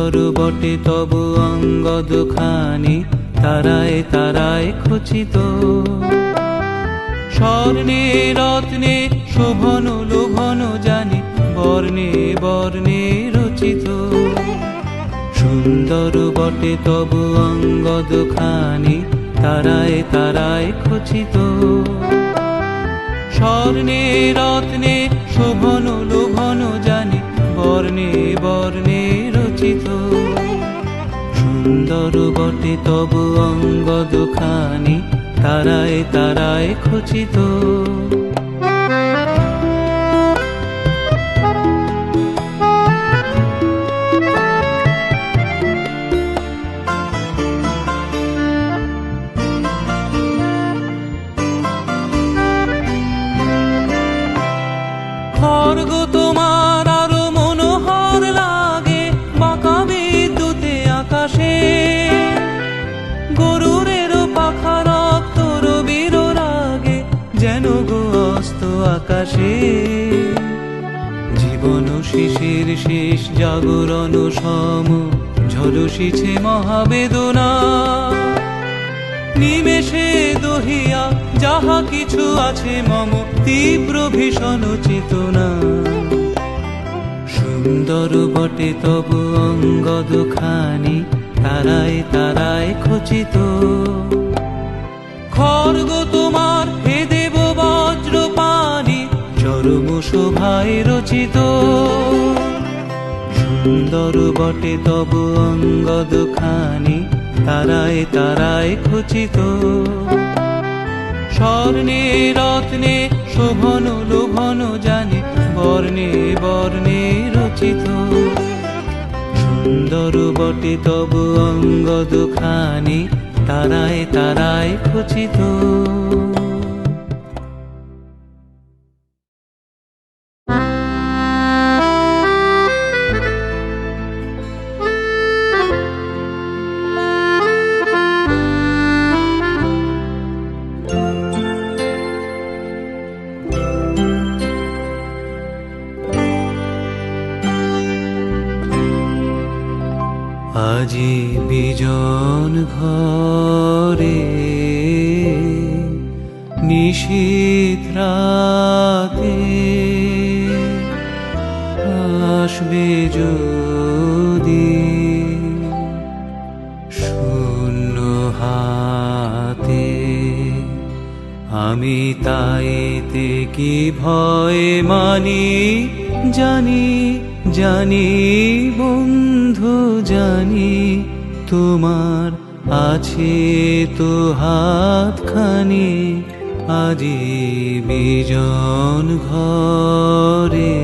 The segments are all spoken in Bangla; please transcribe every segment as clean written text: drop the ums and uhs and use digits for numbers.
সুন্দর বটে তবু অঙ্গ দুখানি, তারায় তারায় খচিত। স্বর্ণে রত্নে শোভন লোভন জানি, বর্ণে বর্ণে রচিত। সুন্দর বটে তবু অঙ্গ দুখানি, তারায় তারায় খচিত। স্বর্ণে রত্নে শোভন লোভন জানি, বর্ণে বর্ণে রচিত। সুন্দর বটে তবু অঙ্গ দুখানি, তারায় তারায় খচিত। খড়গ তোমার আরো মনোহর লাগে, বাঁকা বিদ্যুতে আকাশে। গরুরেরও পাখা রক্ত রবির রাগে, যেন গো অস্ত আকাশে। জীবন শিশির শেষ জাগরণ সম, ঝলসিছে মহাবেদনা। নিমেষে দহিয়া যাহা কিছু আছে মম, তীব্র ভীষণ চেতনা। সুন্দর বটে তবু অঙ্গ দুখানি, তারায় তারায় খচিত। খড়গ তোমার হে দেব বজ্র পানি, চরম শোভায় রচিত। সুন্দর বটে তবু অঙ্গ দুখানি, তারায় তারায় খচিত। স্বর্ণে রত্নে শোভন লোভন জানি, বর্ণে বর্ণে রচিত। সুন্দর বটে তবু অঙ্গ দুখানি, তারায় তারায় খচিত। আজি বিজন ঘরে নিশীথ রাতে, আসবে যদি শূন্য হাতে। আমি তাইতে কি ভয় মানি, জানি জানি বন্ধু জানি, তোমার আছে তো হাতখানি। আজি বিজন ঘরে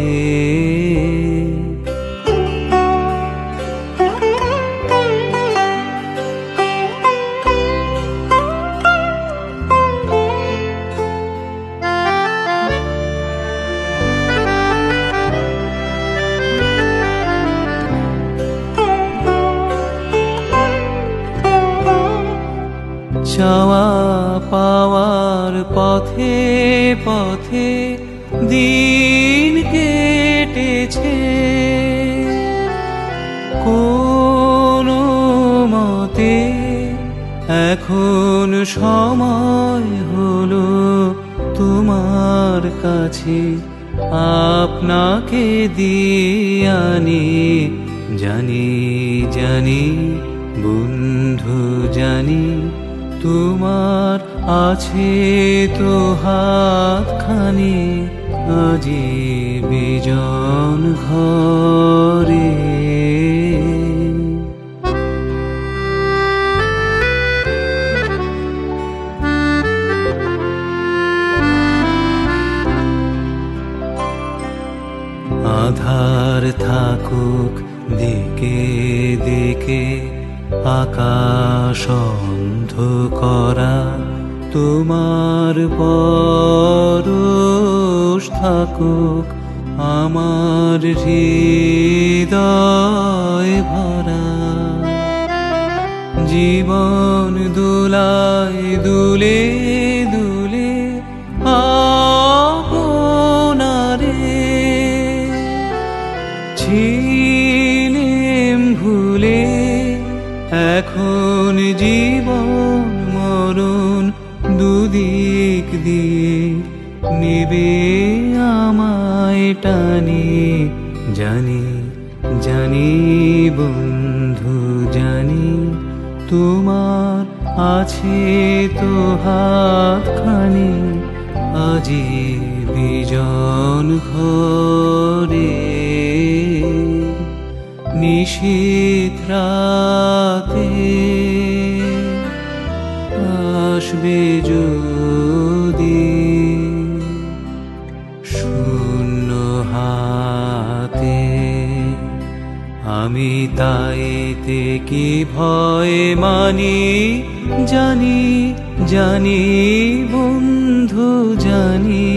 চাওয়া পাওয়ার পথে পথে দিন কেটেছে। কোনো মতে এখন সময় হলো তোমার কাছে, আপনাকে দিয়ে আনি। জানি জানি বন্ধু জানি, তোমার আছে তো হাতখানি। আজি বিজন ঘরে আধার থাকুক দিকে দিকে, আকাশ অন্ধকারা। তোমার পরশ থাকুক আমার হৃদয় ভরা। জীবন দোলায় দুলে দুলে আপনারে ছিলেম ভুলে। টানি, জানি জানি বন্ধু জানি, তোমার আছে তো হাতখানি, আজি বিজন ঘরে নিশীথ রাতে আসবে যদি শূন্য হাতে, আমি তাইতে কি ভয় মানি, জানি জানি বন্ধু জানি,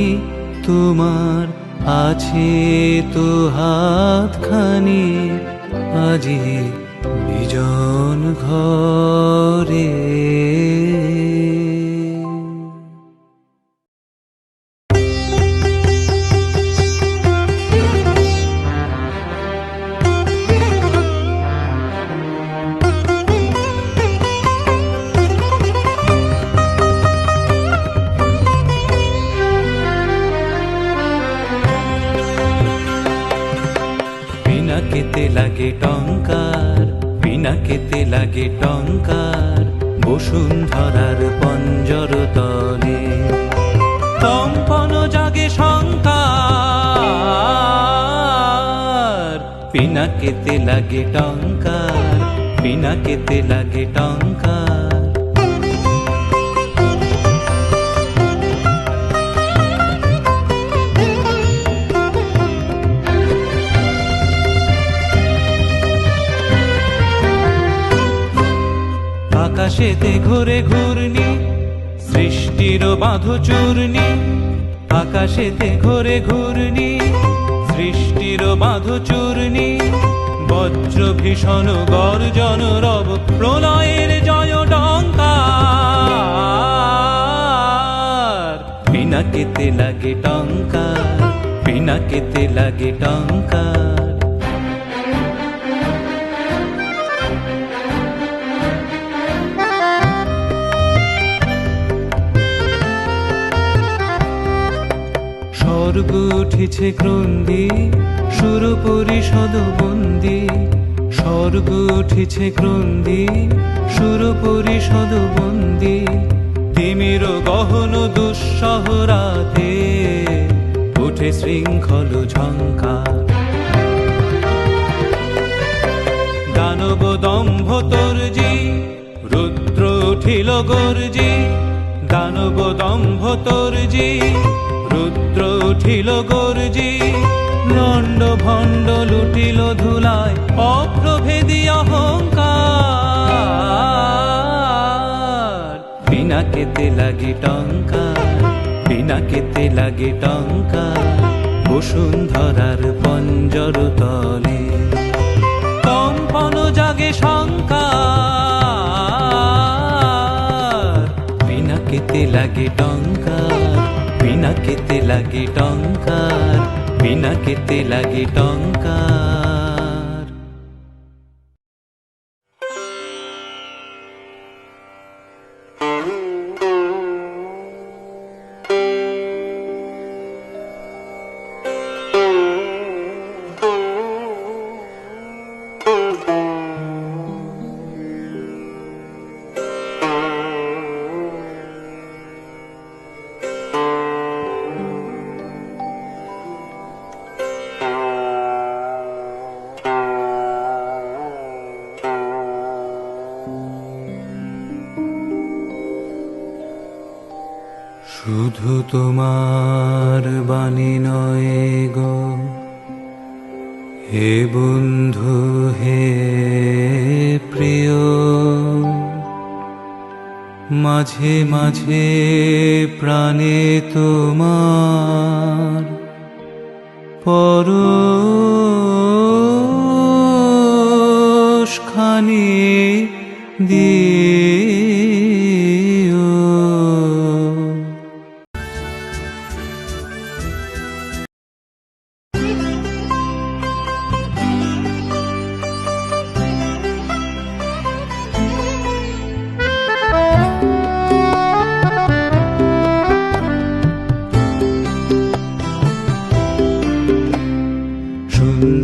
তোমার আছে তো হাতখানি, আজি বিজন ঘরে। পিনাকেতে লাগে টঙ্কার, পিনাকেতে লাগে টঙ্কার, বসুন্ধরার পঞ্জর তলে কম্পন জাগে শঙ্কার। পিনাকেতে লাগে টঙ্কার, পিনাকেতে লাগে টঙ্কার। আকাশেতে ঘুরে ঘূর্ণি, সৃষ্টির বাঁধো চূর্ণি, আকাশেতে ঘুরে ঘূর্ণি, সৃষ্টির বাঁধো চূর্ণি, বজ্র ভীষণ গর্জন রব প্রলয়ের জয় টঙ্কার। পিনাকেতে লাগে টঙ্কার, পিনাকেতে লাগে টঙ্কার। স্বর্গ উঠেছে ক্রন্দী, সুর পরিষদ বন্দী, স্বর্গ উঠেছে ক্রন্দী, সুর পরিষদ বন্দী, তিমির গহন দুঃসহ রাতে উঠে শৃঙ্খল ঝঙ্কার। দানব দম্ভ তর্জি, রুদ্র উঠিল গর্জি, দানব দম্ভ তর্জি, রুদ্র উঠিল গর্জি, লণ্ড ভণ্ড লুটিল ধুলায় অপ্রভেদী অহংকার। পিনাকেতে লাগে টঙ্কার, পিনাকেতে লাগে টঙ্কার, বসুন্ধরার পঞ্জর তলে কম্পন জাগে শঙ্কার। পিনাকেতে লাগে টঙ্কার, পিনাকেতে লাগে টঙ্কার, পিনাকেতে লাগে টঙ্কার। শুধু তোমার বাণী নয় গো হে বন্ধু হে প্রিয়, মাঝে মাঝে প্রাণে তোমার পরশখানি দিও।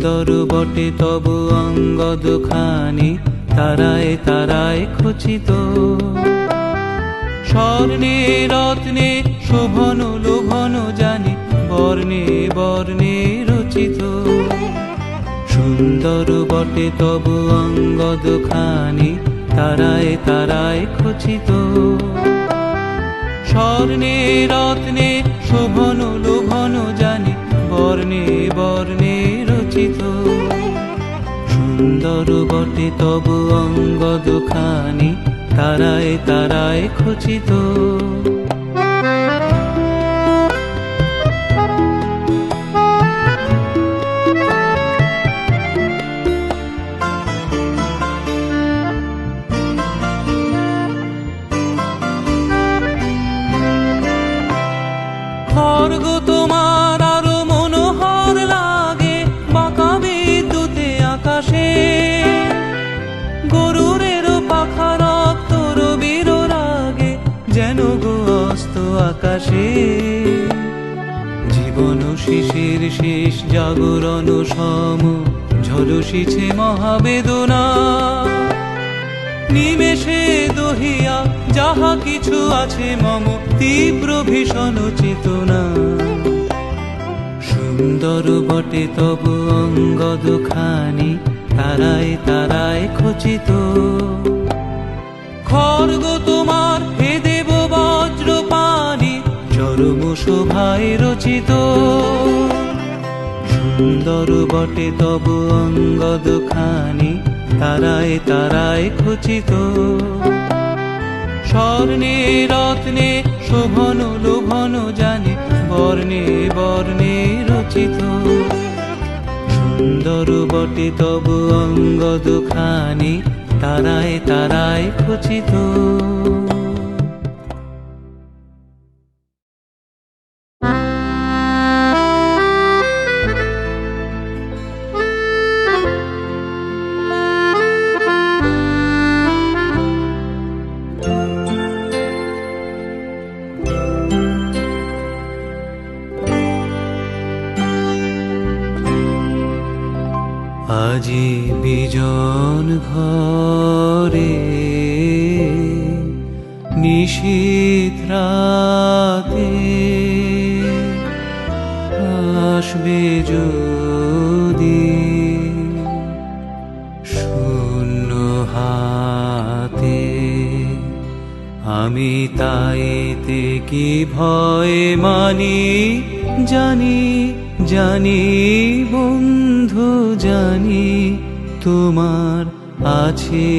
সুন্দর বটে তব অঙ্গ দুখানি, তারায় তারায় খচিত। স্বর্ণে রত্নে শোভন লোভন জানি, বর্ণে বর্ণে রচিত। সুন্দর বটে তব অঙ্গ দুখানি, তারায় তারায় খচিত। স্বর্ণে রত্নে শোভন লোভন জানি, বর্ণে বর্ণে রচিত। সুন্দর বটে তব অঙ্গ দুখানি, তারায় তারায় খচিত। খড়গ তোমার আরো মনোহর লাগে, বাঁকা বিদ্যুতে আকাশে। গরুরেরও পাখা রক্ত রবির রাগে, যেন গো অস্ত আকাশে। জীবন শিশির শেষ জাগরণ সম, ঝলসিছে মহাবেদনা। নিমেষে দহিয়া যাহা কিছু আছে মম, তীব্র ভীষণ চেতনা। সুন্দর বটে তব অঙ্গ দুখানি, তারায় তারায় খচিত। খড়গ তোমার হে দেব বজ্র পানি, চরম শোভায় রচিত। সুন্দর বটে তব অঙ্গ দুখানি, তারায় তারায় খচিত। স্বর্ণে রত্নে শোভন লোভন জানি, বর্ণে বর্ণে রচিত। সুন্দর বটে তব অঙ্গ দুখানি, তারায় তারায় খচিত। আজি বিজন ঘরে নিশীথ রাতে, আসবে যদি শূন্য হাতে। আমি তাইতে কি ভয় মানি, জানি জানি বন্ধু জানি, তোমার আছে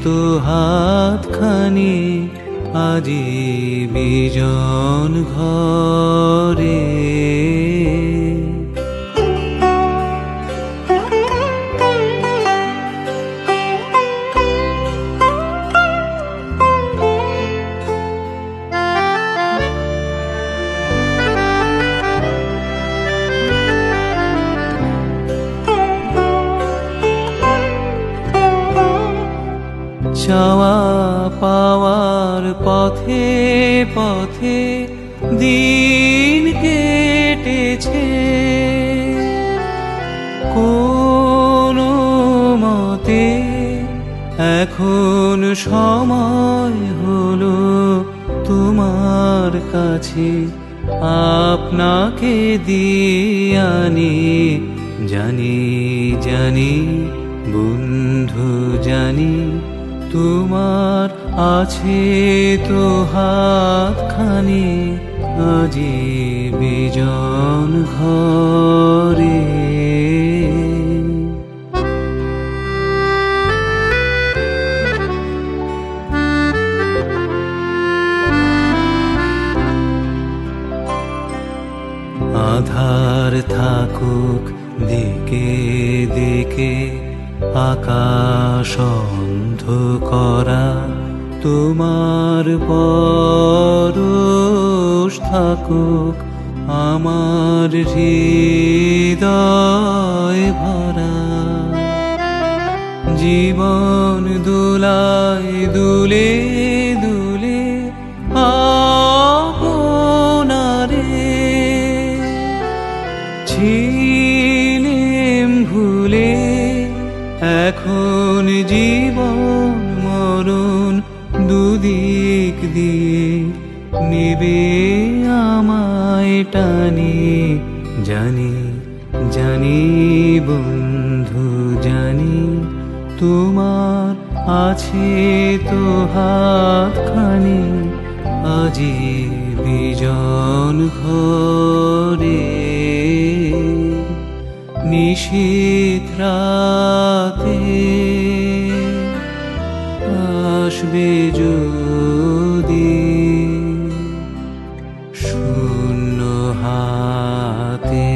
তো হাতখানি। আজি বিজন ঘরে চাওয়া পাওয়ার পথে পথে দিন কেটেছে। কোনো মতে এখন সময় হলো তোমার কাছে, আপনাকে দিয়ে আনি। জানি জানি বন্ধু জানি, তোমার আছে তো হাতখানি। আজি বিজন ঘরে আধার থাকুক দিকে দিকে, আকাশ অন্ধকারা, তোমার পরশ থাকুক আমার হৃদয় ভরা। জীবন দোলায় দুলে দুলে আপনারে ছিলেম ভুলে, এখন জীবন মরণ দুদিক দিয়ে নেবে আমায় টানে। জানি জানি বন্ধু জানি, তোমার আছে তো হাতখানি, আজি বিজন ঘরে নিশীথ রাতে আসবে যদি শূন্য হাতে।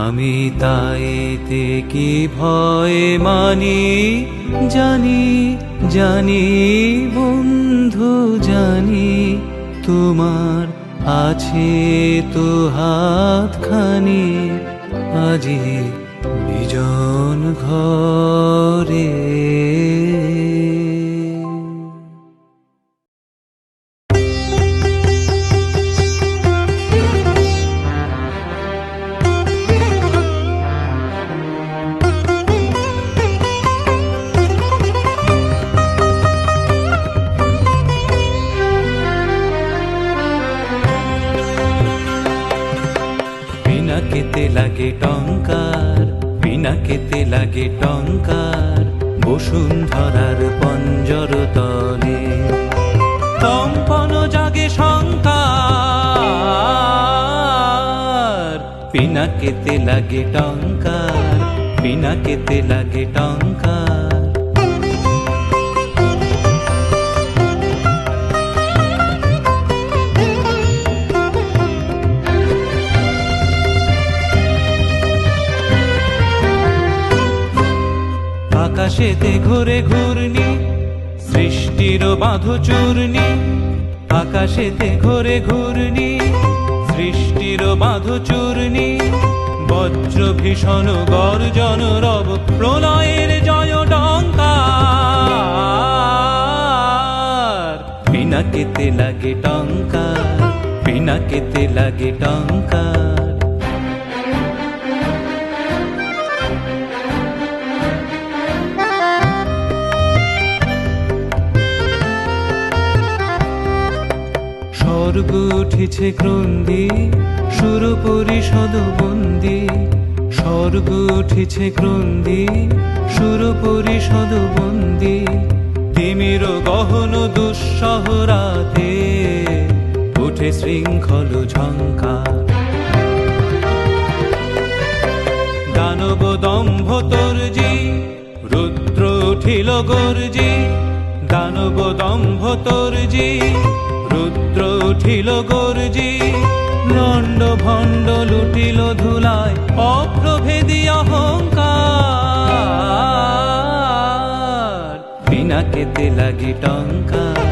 আমি তাইতে কি ভয় মানি, জানি জানি বন্ধু জানি, তোমার আছে তো হাতখানি, আজি বিজন ঘরে। পিনাকেতে লাগে টঙ্কার, পিনাকেতে লাগে টঙ্কার, বসুন্ধরার পঞ্জর তলে কম্পন জাগে শঙ্কার। পিনাকেতে লাগে টঙ্কার, পিনাকেতে লাগে টঙ্কার। আকাশেতে ঘুরে ঘূর্ণি, সৃষ্টির বাঁধো চূর্ণি, আকাশেতে ঘুরে ঘূর্ণি, সৃষ্টির বাঁধো চূর্ণি, বজ্র ভীষণ গর্জন রব প্রলয়ের জয় ডঙ্কার। পিনাকেতে লাগে টঙ্কার, পিনাকেতে লাগে টঙ্কার। স্বর্গ উঠেছে ক্রন্দী, সুর পরিষদ বন্দী, স্বর্গ উঠেছে ক্রন্দী, সুর পরিষদ বন্দী, তিমির গহন দুঃসহ রাতে উঠে শৃঙ্খল ঝঙ্কার। দানব দম্ভ তর্জি, রুদ্র উঠিল গর্জি, দানব দম্ভ তর্জি, রুদ্র উঠিল গর্জি, লণ্ড ভণ্ড লুটিল ধুলায় অপ্রভেদী অহংকার। পিনাকেতে লাগে টঙ্কার,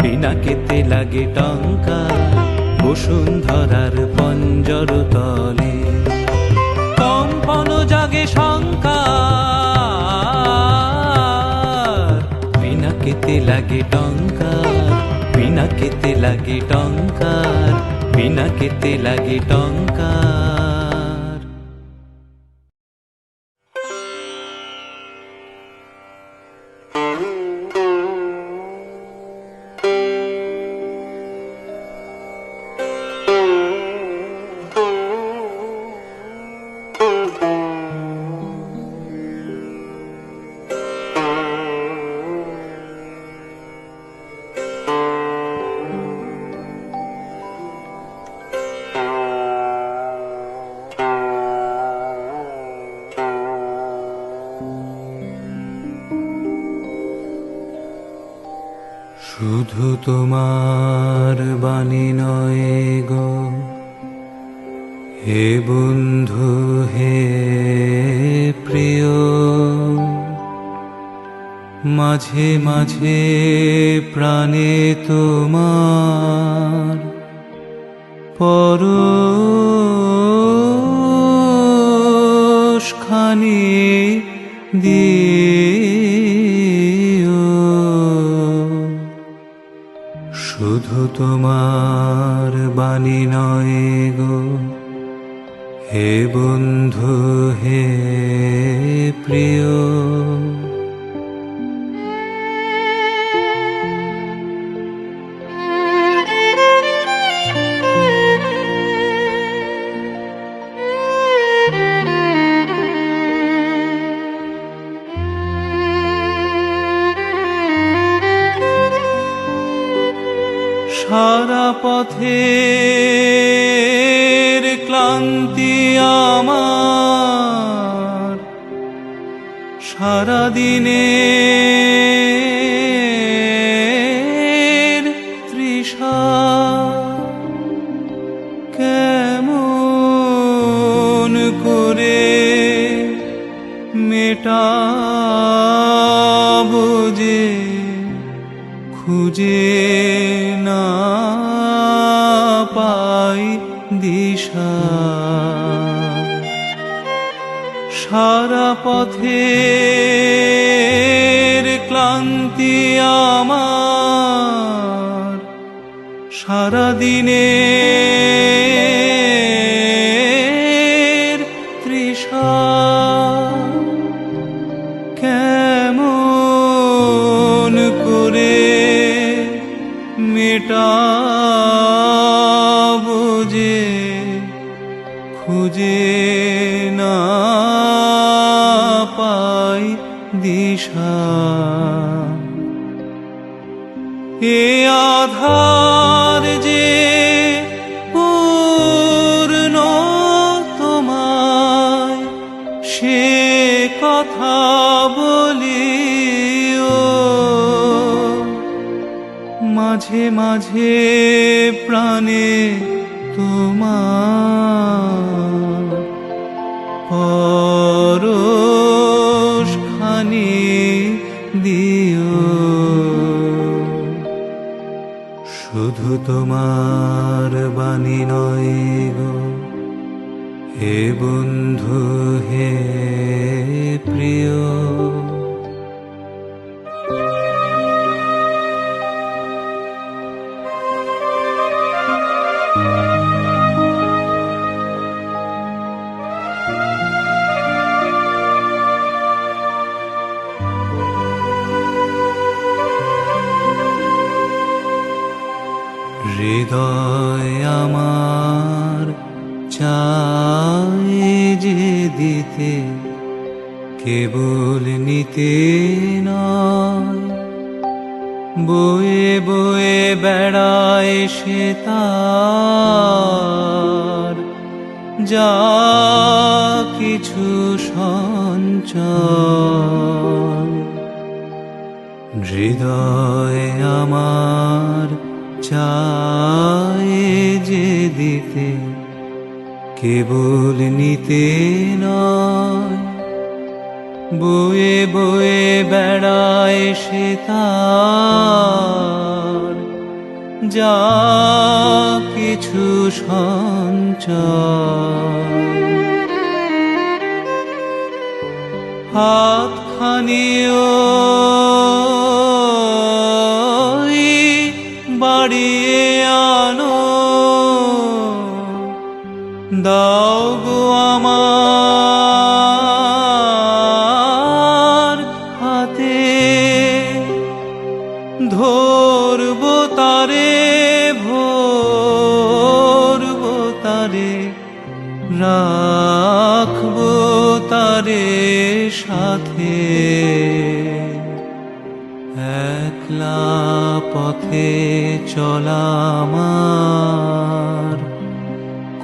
পিনাকেতে লাগে টঙ্কার, বসুন্ধরার পঞ্জর তলে কম্পন জাগে শঙ্কার। পিনাকেতে লাগে টঙ্কার, পিনাকেতে লাগে টঙ্কার, পিনাকেতে লাগে টঙ্কার। শুধু তোমার বাণী নয় গো হে বন্ধু হে প্রিয়, মাঝে মাঝে প্রাণে তোমার পরশখানি দিও। শুধু তোমার বাণী নয় গো হে বন্ধু হে প্রিয়। সারা পথের ক্লান্তি আমার, সারা দিনের তৃষা, কেমন করে মেটাবো যে খুঁজে না পাই দিশা। সারা পথের ক্লান্তি আমার, সারা দিনের তৃষা, কেমন করে মেটাবো যে খুঁজে না পাই দিশা। এ আধার যে পূর্ণ তোমায়, সে কথা বলিও। মাঝে মাঝে প্রাণে তোমার পরশ খানি দিও। শুধু তোমার বাণী নয় গো হে বন্ধু হে প্রিয়। হৃদয় আমার চায় যে দিতে, কেবল নিতে নয়। বয়ে বয়ে বেড়ায় সে তার যা কিছু সঞ্চয়। হৃদয় আমার চায় যে দিতে, কেবল নিতে নয়। বয়ে বয়ে বেড়ায় সে তার যা কিছু সঞ্চয়। হাতখানিও বাড়িয়ে আনো, দাও গো আমার হাতে। ধরবো তারে ভরবো তারে, রাখবো তারে সাথে। একলা পথে চলা আমার,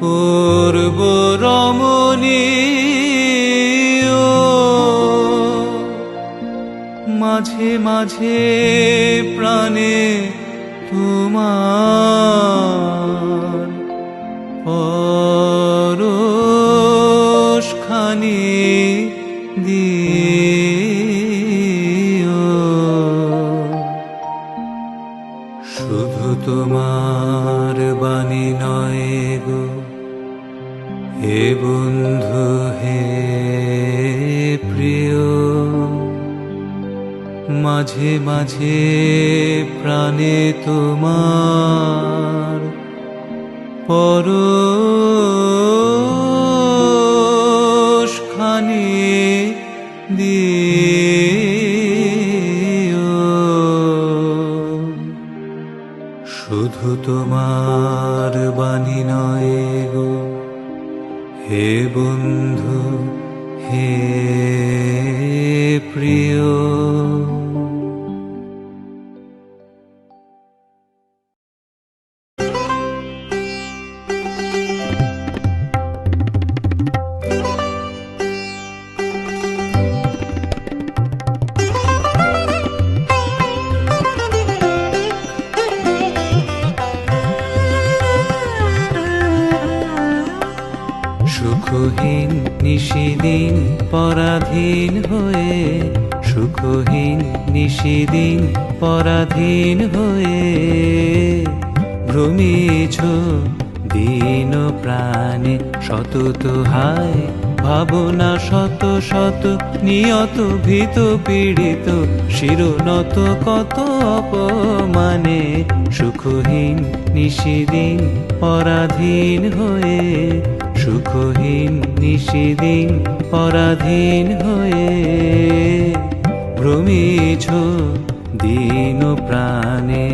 করবো রমণীয়। মাঝে মাঝে প্রাণে তোমার পরশ খানি দিও। শুধু তোমার বাণী নয় গো হে বন্ধু হে প্রিয়। মাঝে মাঝে প্রাণে তোমার পরশ খানি হে বন্ধু হে প্রিয়। সুখহীন নিশিদিন পরাধীন হয়ে, সুখহীন নিশিদিন পরাধীন হয়ে, ভ্রমিছ দীন প্রাণে সতত হায়, ভাবনা শত শত নিয়ত ভীত পীড়িত, শিরনত কত অপমানে। সুখহীন নিশিদিন পরাধীন হয়ে, সুখহীন নিশিদিন পরাধীন হয়ে, ভ্রমিছ দীন প্রাণে।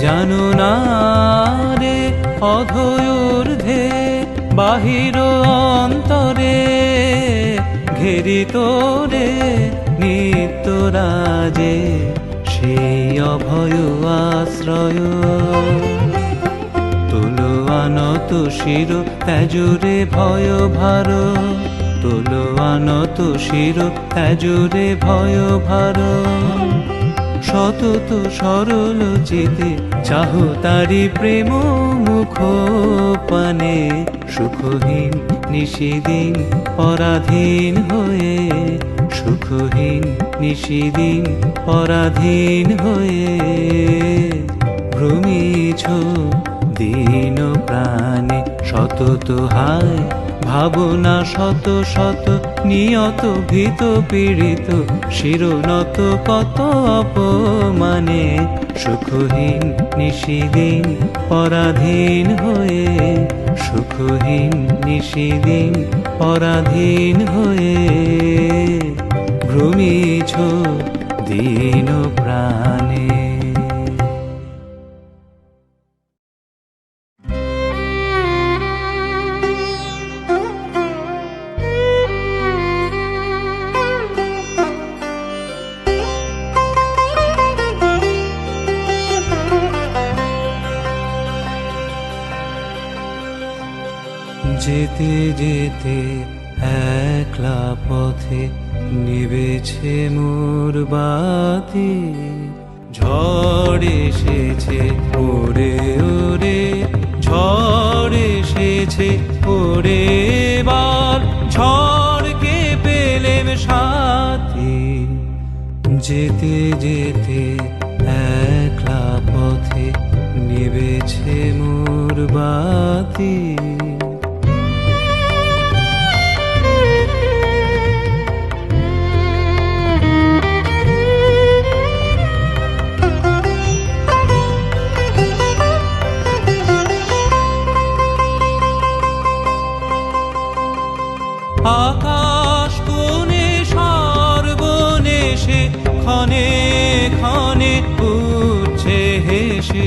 জানো না রে অধৈর্যে বাহির অন্তরে, ঘেরিত রে নিত্য রাজে সেই অভয় আশ্রয়। তোলো আনত শির ত্যাজরে ভয় ভার, তোলো আনত শির ত্যাজরে ভয় ভার। সতত সরল চিতে চাহ তারি প্রেম মুখ পানে। সুখহীন নিশিদিন পরাধীন হয়ে, সুখহীন নিশিদিন পরাধীন হয়ে, ভ্রমিছ দীন প্রাণে সতত হায়, ভাবনা শত শত নিয়ত ভীত পীড়িত, শিরনত কত অপমানে। সুখহীন নিশিদিন পরাধীন হয়ে, সুখহীন নিশিদিন পরাধীন হয়ে, ভ্রমিছ দীন প্রাণে। যেতে যেতে একলা পথে নিবেছে মোর বাতি, ঝড় এসেছে ওরে ওরে, ঝড় এসেছে ওরে বার, ঝড়কে পেলেম সাথী। যেতে যেতে একলা পথে নিবেছে মোর বাতি, আকাশ কোণে সর্বনেশে ক্ষণে ক্ষণে উঠছে হেসে,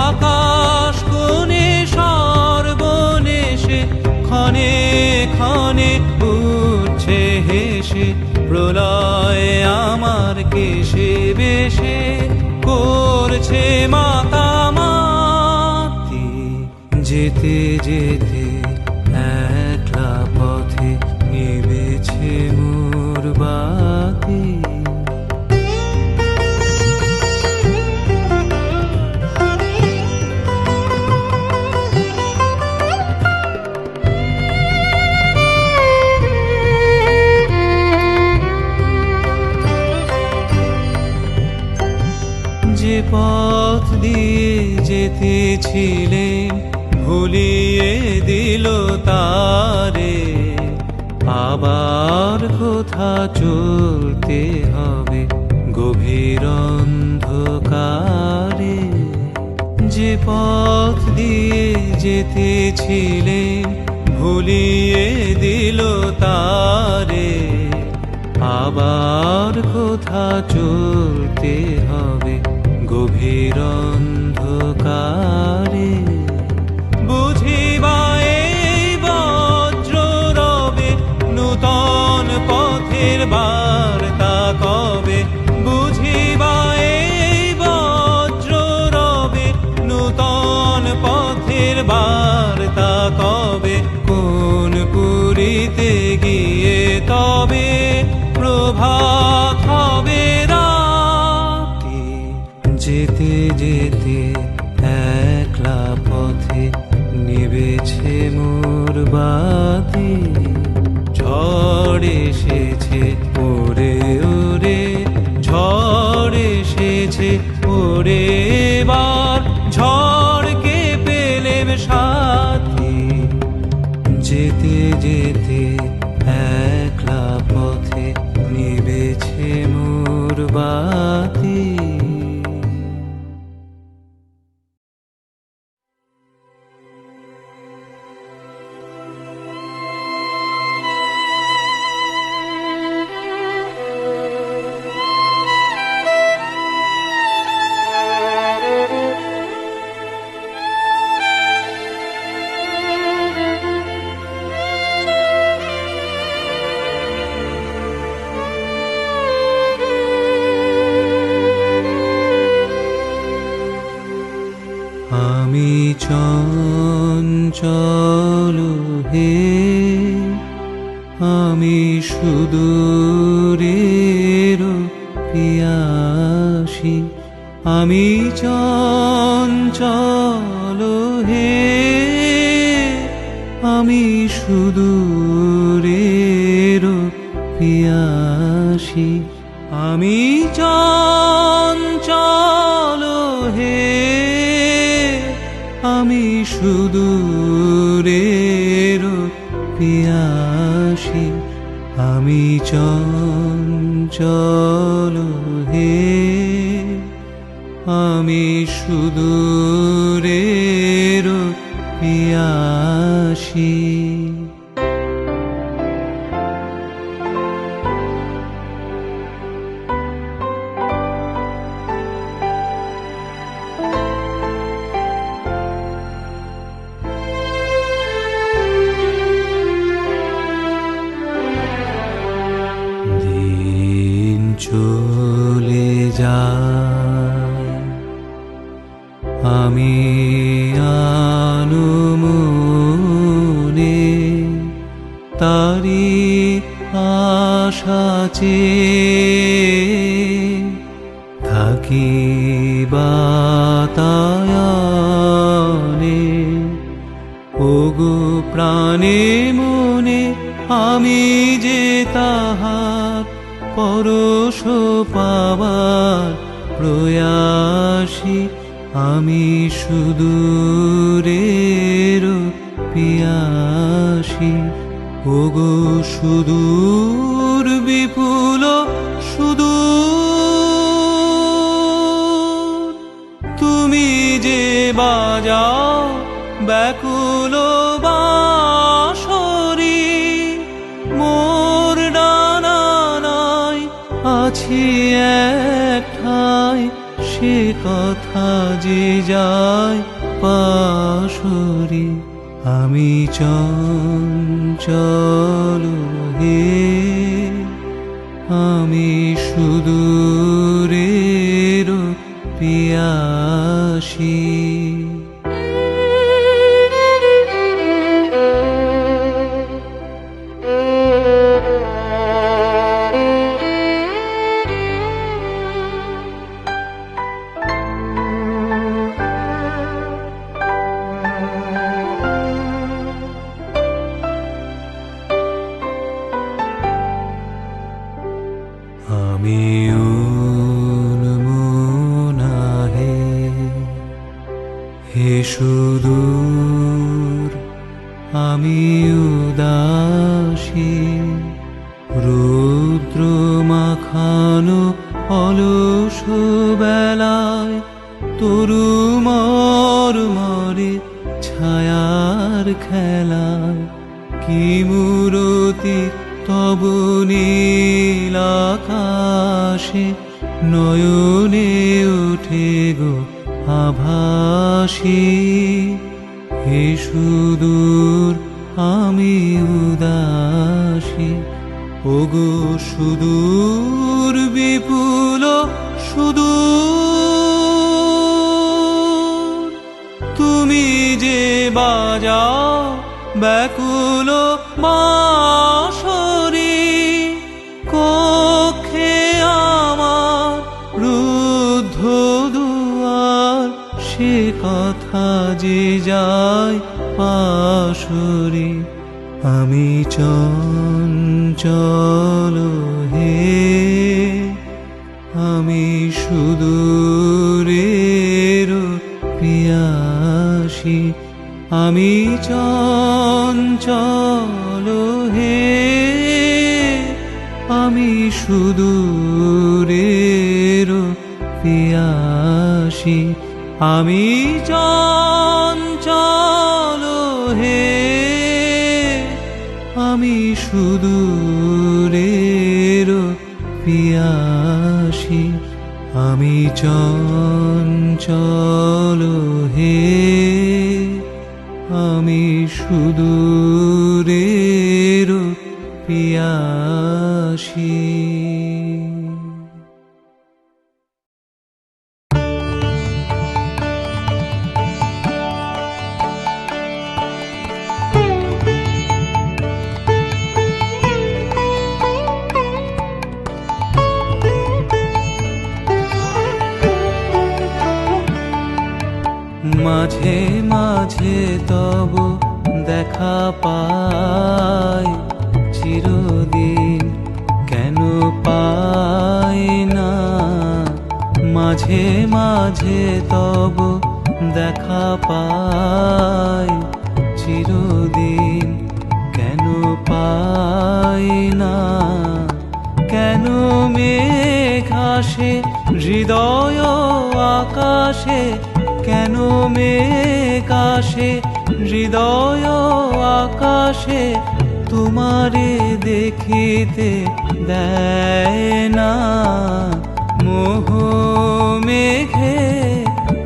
আকাশ কোণে সর্বনেশে ক্ষণে ক্ষণে উঠছে হেসে। প্রলয় আমার কেশে বেশে করছে মাতামাতি। যেতে যেতে একলা পথে নিবেছে মোর বাতি, যে পথ দিয়ে যেতেছিলেন ভুলিয়ে দিল তারে, আবার কোথা চলতে হবে গভীর অন্ধকারে। যে পথ দিয়ে যেতেছিলেন ভুলিয়ে দিল তারে, আবার কোথা চলতে হবে গভীর অন্ধকারে। বুঝিবা এই বজ্র রবে নূতন পথের বার্তা কবে, বুঝিবা এই বজ্র রবে নূতন পথের বার্তা কবে। কোন পুরীতে গিয়ে তবে প্রভাত হবে রাতে। যেতে যেতে একলা পথে নিবেছে মোর বাতি, ঝড় এসেছে ওরে ওরে, ঝড় এসেছে ওরে, এবার ঝড়কে পেলেম সাথী। যেতে যেতে একলা পথে নিবেছে মোর বাতি। আমি চঞ্চল হে, আমি সুদূরের পিয়াসী। আমি চঞ্চল হে, আমি সুদূরের পিয়াসী। আমি চঞ্চল হে, আমি সুদূরের পিয়াসী। আমি চঞ্চল হে, আমি সুদূরের পিয়াসী। চলে যায় আমি আনুমনে, তারি আশা চেয়ে থাকি বাতায়নে। ওগো প্রাণে মনে আমি যে তাহার পরশ পাবার প্রয়াসী। আমি সুদূরের পিয়াসী। ওগো সুদূর বিপুল সুদূর, তুমি যে বাজাও ব্যাকুল বাঁশরি। মোর ডানা নাই আছি এক ঠাঁই, সে কথা যে যায় পাশরি। আমি চঞ্চল হে, আমি সুদূরের পিয়াসী। আমি উন্মনা হে, হে সুদূর আমি উদাসী। রুদ্র মাখানো অলস বেলায় তরু মরমরে ছায়ার খেলায় কি মুরো জ্যোতি তব নীল আকাশে নয়নে ওঠে গো আভাসী। হে সুদূর আমি উদাসী, ওগো সুদূর বিপুল সুদূর, তুমি যে বাজাও ব্যাকুল বাঁশরি, কক্ষে আমার রুদ্ধ দুয়ার, সে কথা যে যায় পাশরি। আমি চঞ্চল হে, আমি সুদূরের পিয়াসী, আমি চঞ্চল হে, আমি সুদূরের পিয়াসী, আমি চঞ্চল হে, আমি সুদূরের পিয়াসী, আমি চঞ্চল হে, আমি সুদূরের পিয়াসী। মাঝে মাঝে তব দেখা পাই, চিরদিন কেন পাই না। মাঝে মাঝে তব দেখা পাই, চিরদিন কেন পাই না। কেন মেঘ আসে হৃদয় আকাশে, কেন মেঘ আসে হৃদয় আকাশে, তোমারে দেখিতে দেয় না। মোহ মেঘে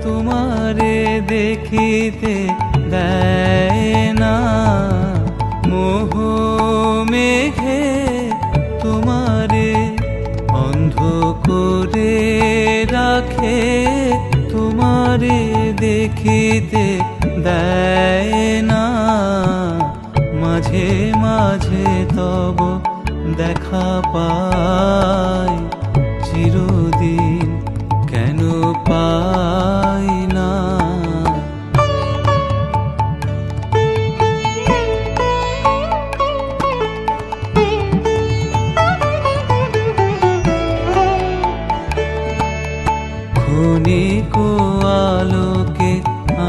তোমারে দেখিতে দেয় না। মোহ মেঘে তোমারে অন্ধ করে রাখে, তোমারে দেখিতে দেয় না। মাঝে মাঝে তব দেখা পাই, চিরদিন কেন পাই না। ক্ষণিক আলোকে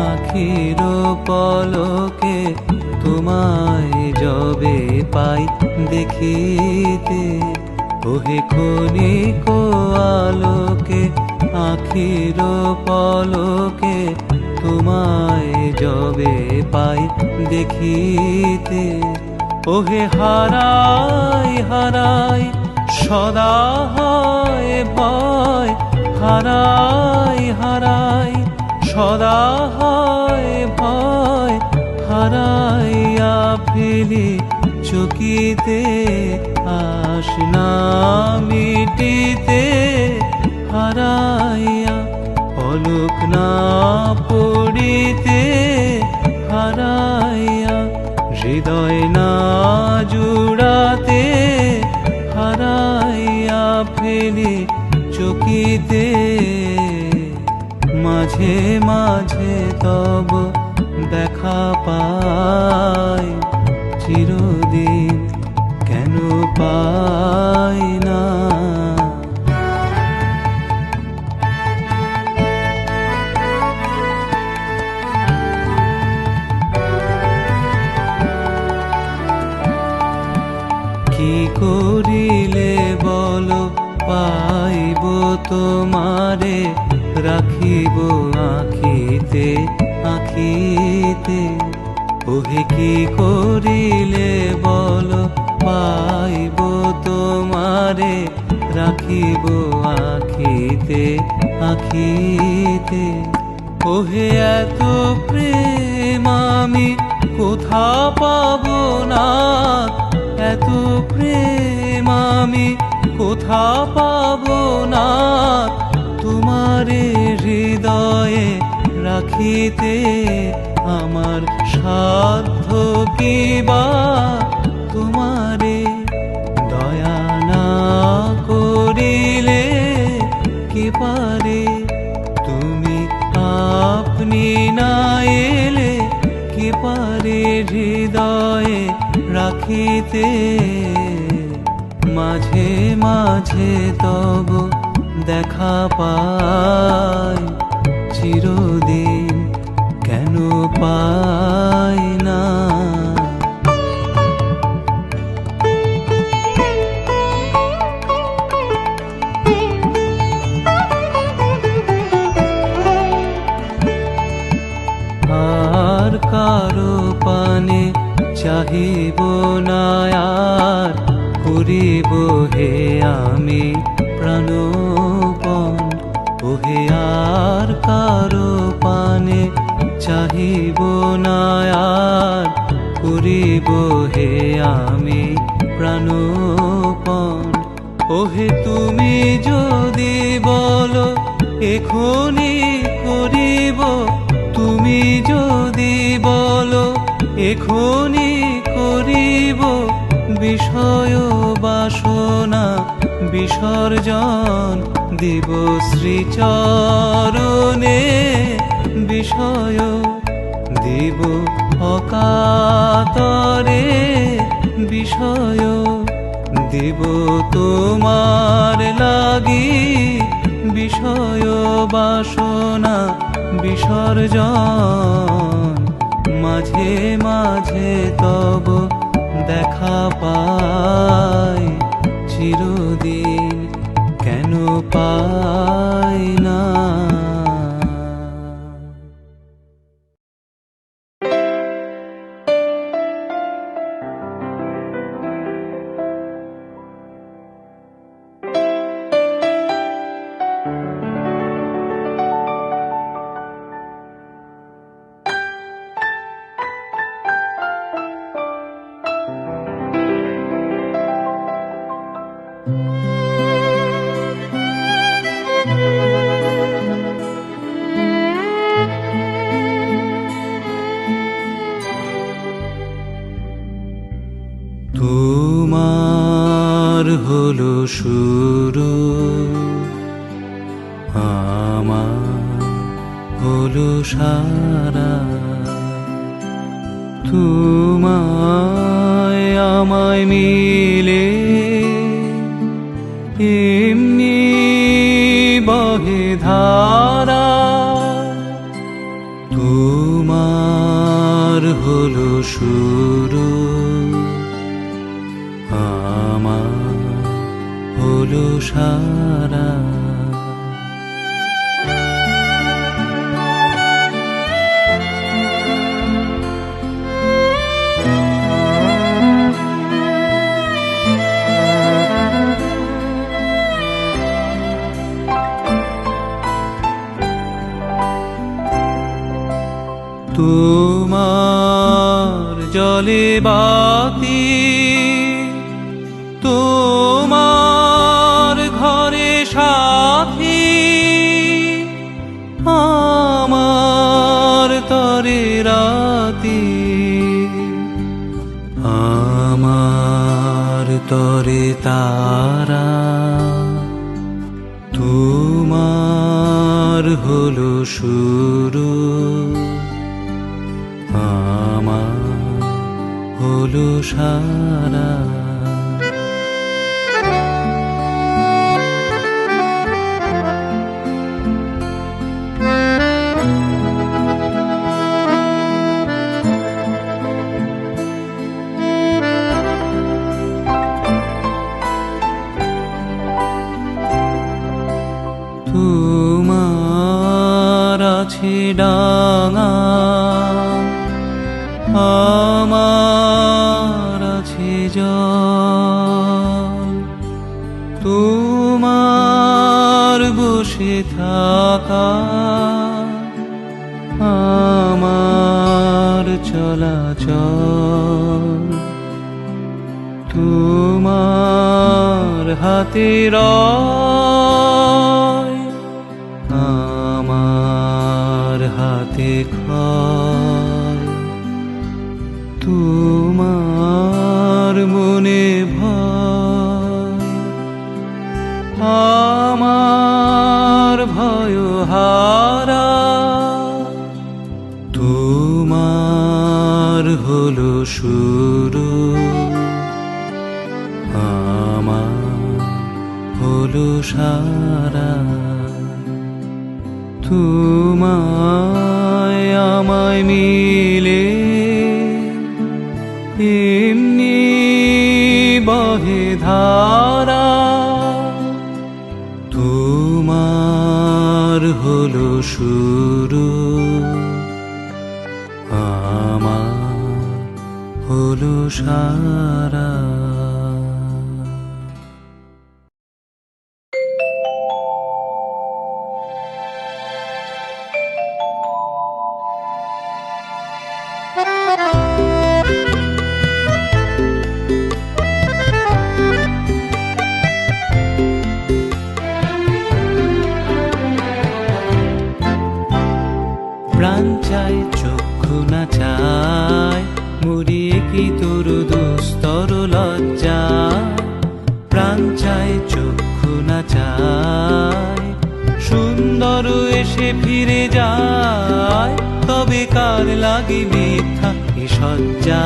আখির পলকে, তোমায় যবে পাই দেখিতে। ওহে ক্ষণিক আলোকে আখির পলকে, তোমায় যবে পাই দেখিতে। ওহে হারাই হারাই সদা হয় ভয়, হারাই হারাই সদা হয় ভয়। হারাইয়া ফেলি চকিতে আস না মিটিতে, হারাইয়া পলক না পড়িতে। হারাইয়া হৃদয় না জুড়াতে, হারাইয়া ফেলি চকিতে। মাঝে মাঝে তব দেখা পাই, চিরদিন কেন পাই না। কি করিলে বলো পাইব তোমারে, রাখিব আখিতে আখিতে। ওহে কি করিলে বলো পাইব তোমারে, রাখিব আখিতে আখিতে। ওহে এত প্রেম আমি কোথা পাবো না, এত প্রেম আমি কোথা পাবো না, তোমারে হৃদয়ে রাখিতে আমার সাধ্য কি বা, তোমারে দয়া না করিলে কে পারে, তুমি আপনি না এলে কে পারে হৃদয়ে রাখিতে। মাঝে মাঝে তব দেখা পাই, চিরদিন কেন পাই না। আর কারো পানে চাহিব না, আর করিব হে আমি প্রাণপণ। ওহে আর কারো পানে চাহিব না, আর করিব হে আমি প্রাণপণ। ওহে তুমি যদি বলো এখনি করিব, তুমি যদি বলো এখনি করিব, বিষয় বাসনা বিসর্জন দিব শ্রীচরণে, বিষয় দিব অকাতরে, বিষয় দিব তোমার লাগি, বিষয় বাসনা বিসর্জন। মাঝে মাঝে তব দেখা পাই, চিরদিন কেন পাই না। তোমার হলো শুরু, আমার হলো সারা, তোমায় আমায় মিলে এমনি বহে ধারা। তোমার হলো শুরু, আমার হলো সারা। তোমার জলে বাতি, তোমার ঘরে সাথী, আমার তরে রাতি, আমার তরে তারা। তোমার হলো শুরু, আমার হলো সারা। তোমার আছে ডাঙা, আমার আছে জল, তোমার বসে থাকা আমার চলাচল তোমার হাতে রয় আমার হাতে খয় তোমার মনে ভয় আমার ভয় হারা তোমার হলো শুরু আমার হলো সারা তোমায় আমায় মিলে এমনি বহে ধারা তোমার হলো শুরু আমার হলো সারা প্রাণ চায় চক্ষু না চায় মুড়িয়ে কি তোর দুস্তর লজ্জা প্রাণ চায় চক্ষু না চায় সুন্দর এসে ফিরে যায় তবে কার লাগে মিথ্যা এ সজ্জা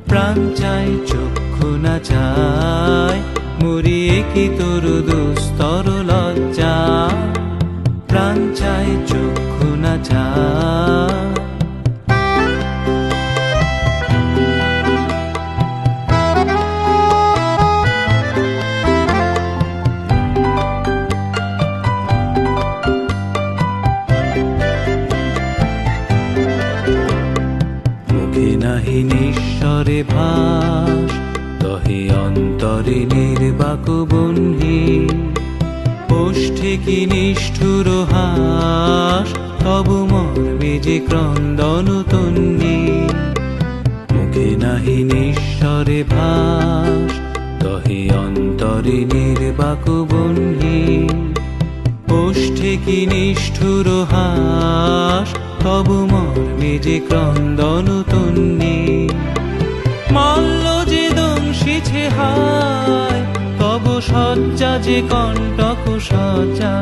প্রাণ চায় চক্ষু না চায় মুড়িয়ে কি তোর দুস্তর লজ্জা প্রাণ চায় চক্ষু না চায় মুখে নাহি নিঃস্বরে ভাস তহে অন্তরে নির্বাক বহ্নি ওষ্ঠে কি নিষ্ঠুর হাস তব মর্মে যে ক্রন্দন তন্নি মুখে নাহি নিঃস্বরে ভাস তহে অন্তরে নির্বাক বহ্নি ওষ্ঠে কি নিষ্ঠুর হাস তব মর্মে যে ক্রন্দন তন্নি মল্ল যে দংশিছে হায় তব সজ্জা যে কণ্টক সজ্জা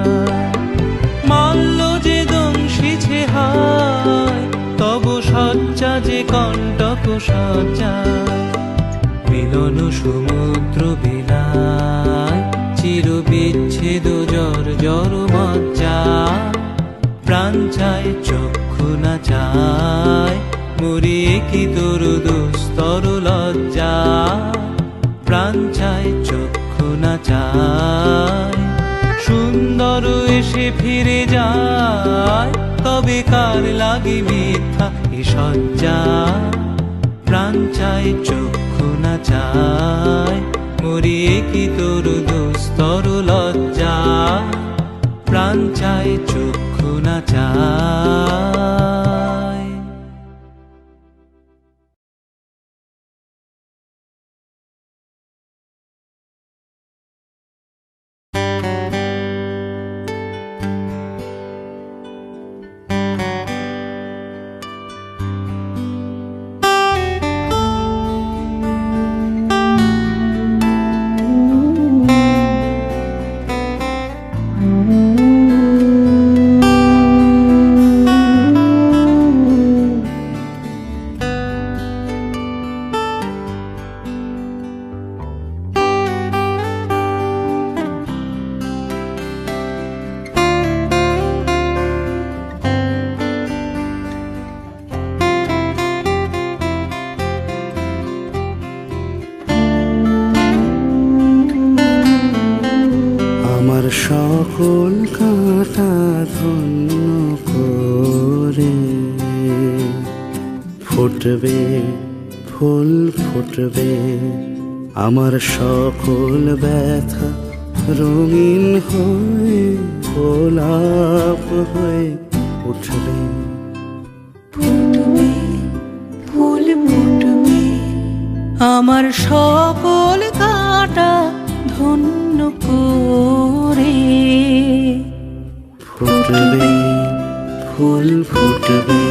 মল্ল যে দংশিছে হায় তব সজ্জা যে কণ্টক সজ্জা মিলন সমুদ্র বিলায় চির বিচ্ছেদ জর জর মজ্জা প্রাণ চায় চক্ষু না চায় মরিয়ে কি তোর দুস্তর লজ্জা প্রাণ চায় চক্ষু না চায় সুন্দর এসে ফিরে যায় তবে কার লাগে মিথ্যা এ সজ্জা প্রাণ চায় চক্ষু না চায় মরিয়ে কি তোর দুস্তর লজ্জা প্রাণ চায় চক্ষু না চায় সকল কাঁটা ধন্য করে ফুটবে ফুল ফুটবে আমার সকল ব্যথা রঙিন হয়ে গোলাপ হয়ে উঠবে। ফুটবে ফুল ফুটবে, আমার সকল কাঁটা ধন্য করে। ফুটবে ফুল ফুটবে।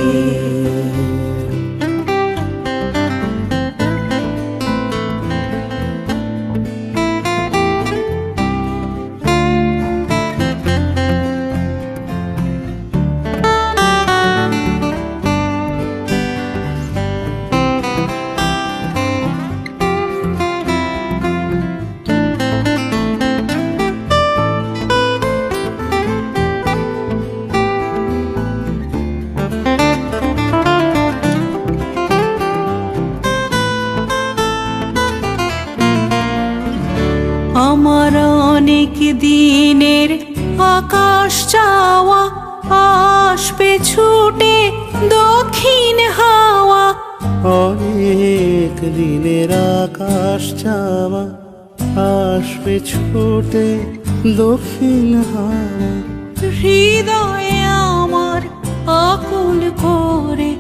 আমার অনেক দিনের আকাশ চাওয়া, আসবে ছুটে দক্ষিণ হাওয়া। অনেক দিনের আকাশ চাওয়া, আসবে ছুটে দক্ষিণ হাওয়া। হৃদয়ে আমার আকুল করে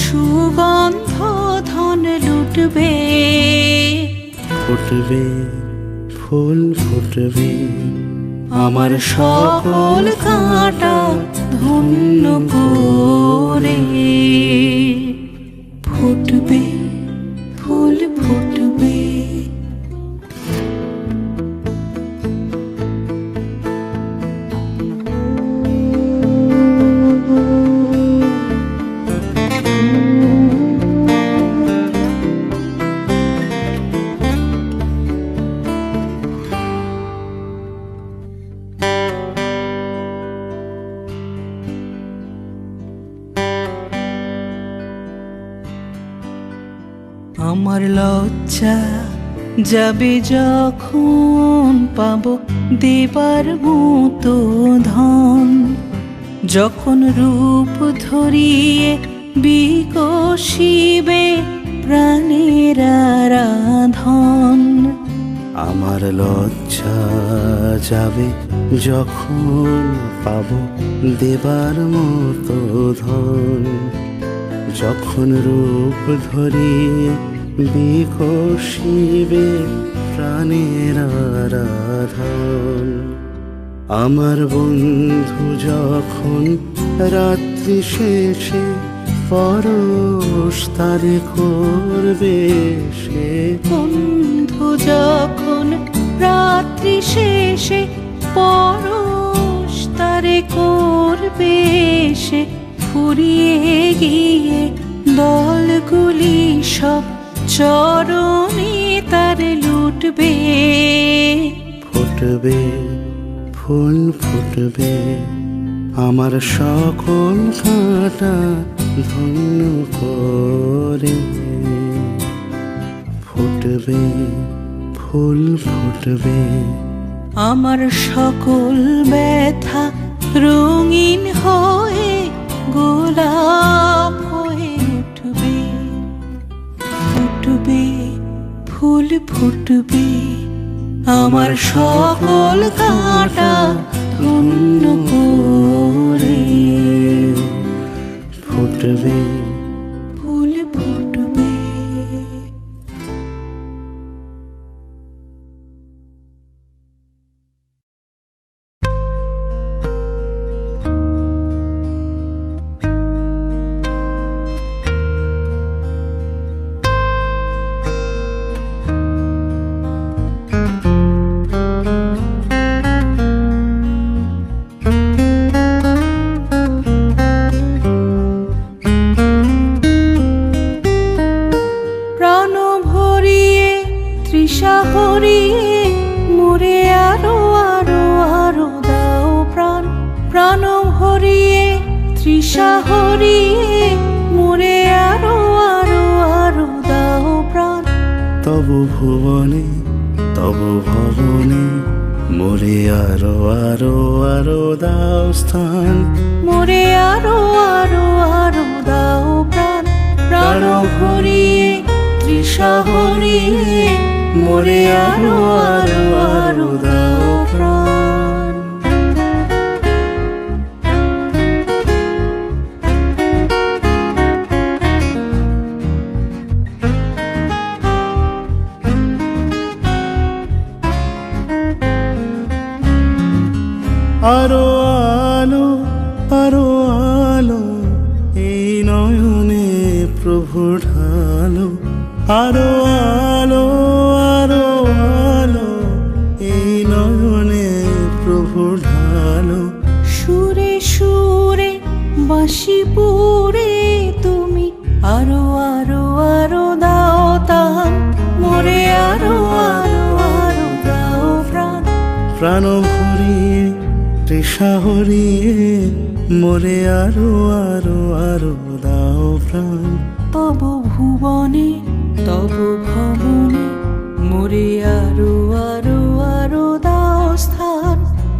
সুগন্ধ ধন লুটবে। ফুটবে ফুল ফুটবে, আমার সকল কাঁটা ধন্য করে। ফুটবে ফুল ফুটবে। আমার লজ্জা যাবে যখন পাবো দেবার মতো ধন, যখন রূপ ধরিয়ে বিকশিবে প্রাণের আরাধন। আমার লজ্জা যাবে যখন পাবো দেবার মতো ধন, যখন রূপ ধরিয়ে বিকশিবে প্রাণের আরাধন। আমার বন্ধু যখন রাত্রি শেষে পরশ তারে করবে সে। বন্ধু যখন রাত্রি শেষে পরশ তারে করবে সে, ফুরিয়ে গিয়ে দলগুলি সব চরণে তার লুটবে। ফুটবে ফুল ফুটবে, আমার সকল কাঁটা ধন্য করে। ফুটবে ফুল ফুটবে, আমার সকল ব্যথা রঙিন হয়ে গোলাপ হয়ে উঠবে। ফুটবে ফুল ফুটবে, আমার সকল কাঁটা ধন্য করে। ফুটবে ফুল ফুটবে। তৃষা হরিয়ে মোরে আরো আরো আরো দাও প্রাণ। প্রাণ হরিয়ে তৃষা হরিয়ে মোরে আরো আরো আরো দাও প্রাণ। তব ভুবনে তব ভবনে মোরে আরো আরো আরো দাও স্থান। মোরে আরো আরো আরো দাও প্রাণ। প্রাণ হরিয়ে তৃষা হরিয়ে মোরে আরো আরো আরো দাও প্রাণ। আরো আলো আরো আলো এই নয়নে প্রভু ঢালো, আরো আলো আরো আলো এই নয়নে প্রভু ঢালো। সুরে সুরে বাঁশি পুরে তুমি আরো আরো আরো দাও তান, মোরে আরো আরো আরো দাও প্রাণ। প্রাণ ভরিয়ে তৃষা হরিয়ে মোরে আরো আরো আরো দাও প্রাণ। তব ভুবনে তব ভবনে মোরে আরো আরো আরো দাও স্থান,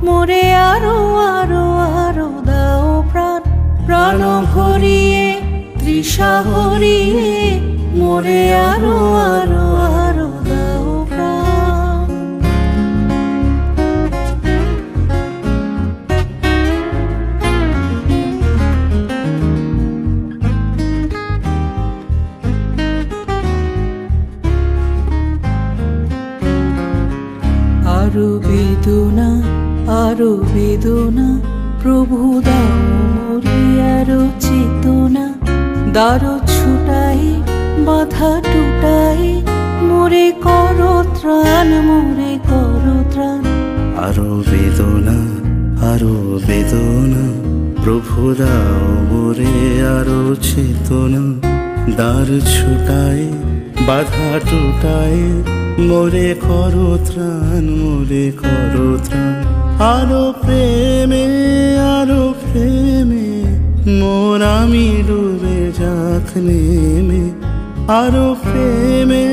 মোরে আরো আরো আরো দাও প্রাণ। প্রাণ ভরিয়ে তৃষা হরিয়ে মোরে আরো আরো আরো দাও প্রাণ। আরো বেদনা আরো বেদনা প্রভু দাও মোরে আরো চেতনা। দ্বারো ছুটাই বাধা টুটাই মোরে করো ত্রাণ, মোরে করো ত্রাণ। আরো বেদনা আরো বেদনা প্রভু দাও মোরে আরো চেতনা। দ্বার ছুটায় বাধা টুটায় মোরে করো ত্রাণ, মোরে করো ত্রাণ। আরো প্রেমে মোর আমি ডুবে যাক নেমে। আরো প্রেমে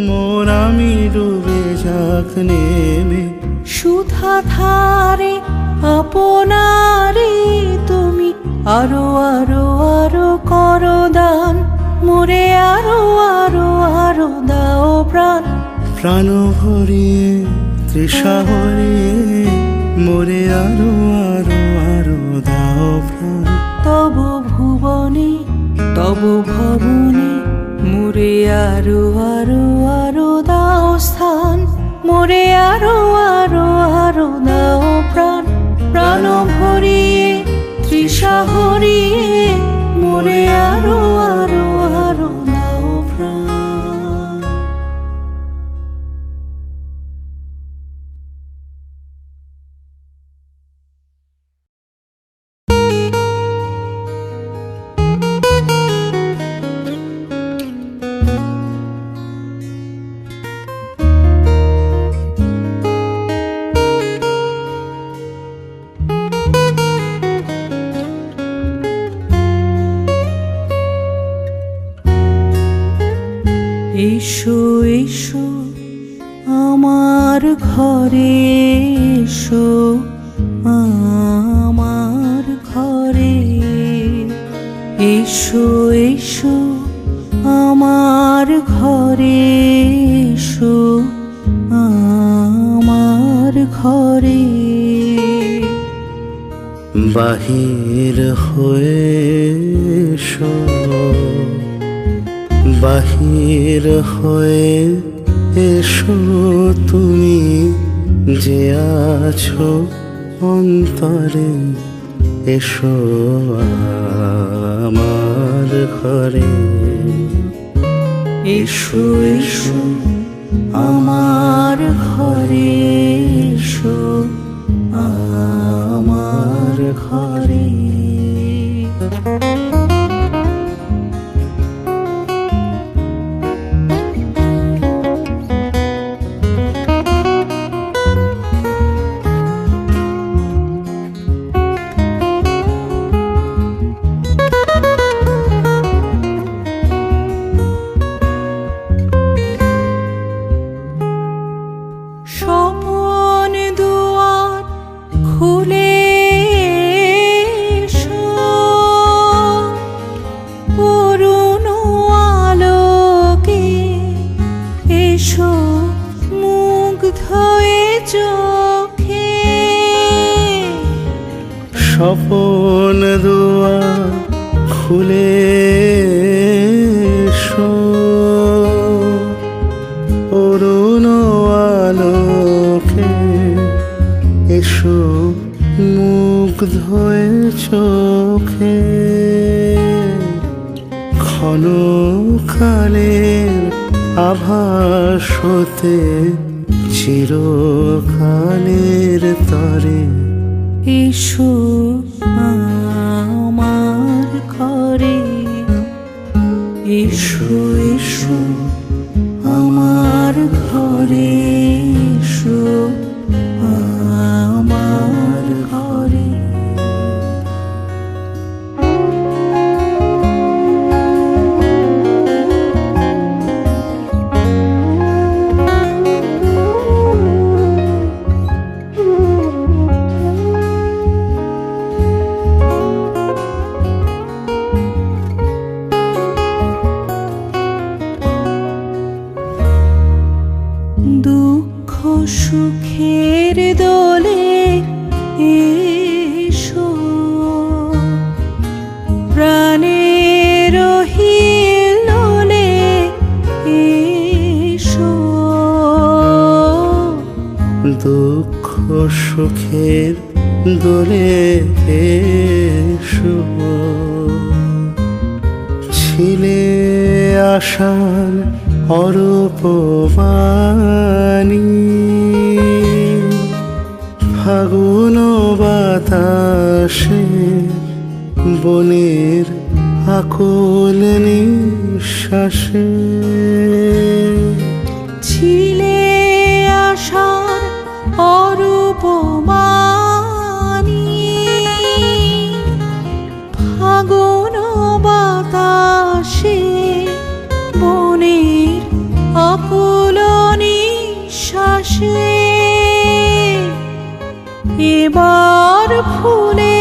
মোর আমি ডুবে যাক নেমে। সুধা ধারে আপনারে তুমি আরো আরো আরো করো দান, মোরে আরো আরো আরো দাও প্রাণ। প্রাণ ভরিয়ে তৃষা হরিয়ে মোরে আরো আরো আরো দাও প্রাণ। তব ভুবনে তব ভবনে মোরে আরো আরো আরো দাও স্থান, মোরে আরো আরো আরো দাও প্রাণ। প্রাণ ভরিয়ে তৃষা হরিয়ে মোরে আরো আরো আরো দাও প্রাণ। এসো এসো আমার ঘরে, এসো আমার ঘরে। এসো এসো আমার ঘরে, এসো আমার ঘরে। বাহির হয়ে এসো, বাহির হয়ে এসো তুমি যে আছো অন্তরে। এসো আমার ঘরে, এসো এসো আমার ঘরে, এসো আমার ঘরে। স্বপন এসো মুগ্ধ এ চোখে, স্বপন দুয়ার খুলে এসো, অরুণ আলোকে এসো মুগ্ধ এ চোখে। ক্ষণকালের আভাস হতে চিরকালের তরে এসো আমার ঘরে, এসো এসো আমার ঘরে, এসো আমার ঘরে। দুঃখ সুখের দোলে এসো, প্রাণের হিলোলে এসো। দুঃখ সুখের দোলে এসো, ছিলে আশার অরূপ বাণী, ফাগুন বাতাসে বনের আকুল নিঃশ্বাসে। ছিলে আশার অরূপ বাণী, ফাগুন বাতাসে বনের আকুল নিঃশ্বাসে। এবার ফুলে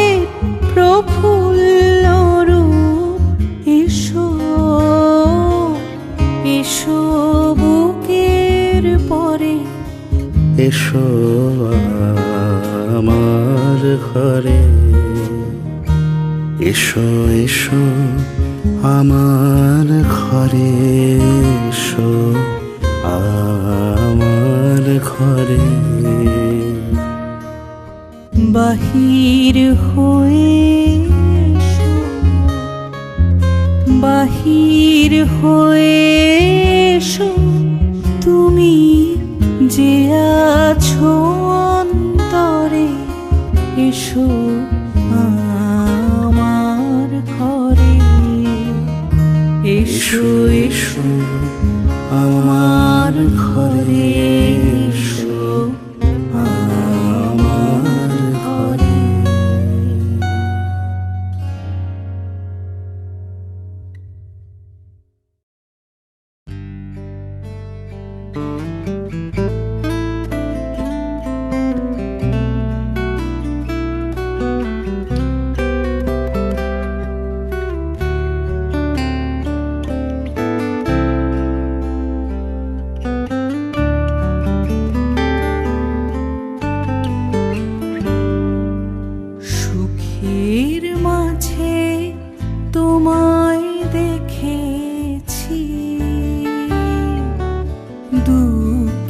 প্রফুল্ল রূপ এসো, এসো বুকের পরে, এসো আমার ঘরে, এসো এসো আমার ঘরে, এসো আমার ঘরে। বাহির হয়ে এসো, বাহির হয়ে এসো, তুমি যে আছো অন্তরে, এসো আমার ঘরে, এসো এসো আমার ঘরে, এসো আমার ঘরে। সুখের মাঝে তোমায় দেখেছি, দুঃখ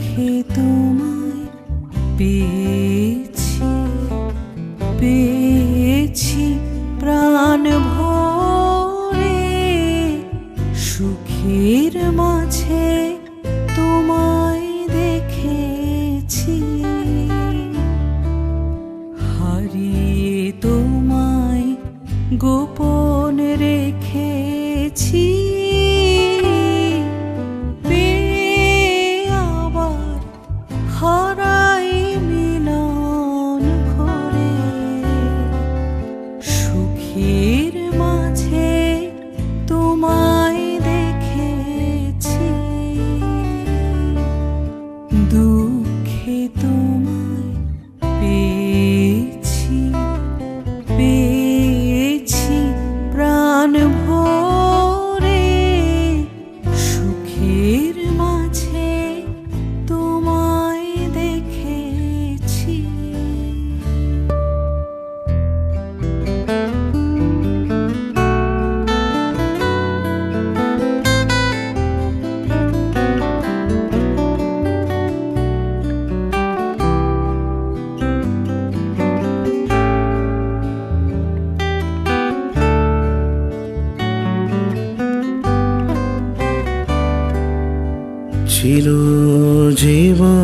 চিরজীবন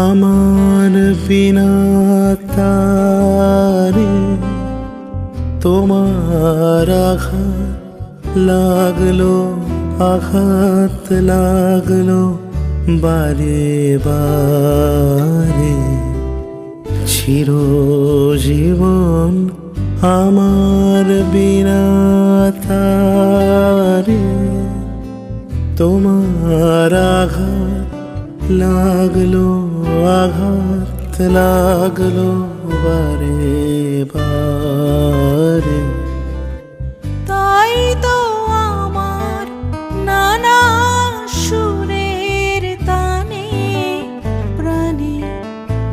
আমার বিনা তারে তোমার আঘাত লাগলো বারে বারে। চিরজীবন আমার বিনা তারে তোমার আঘাত লাগলো বারে বারে। তাই তো আমার নানা সুরের তানে প্রাণে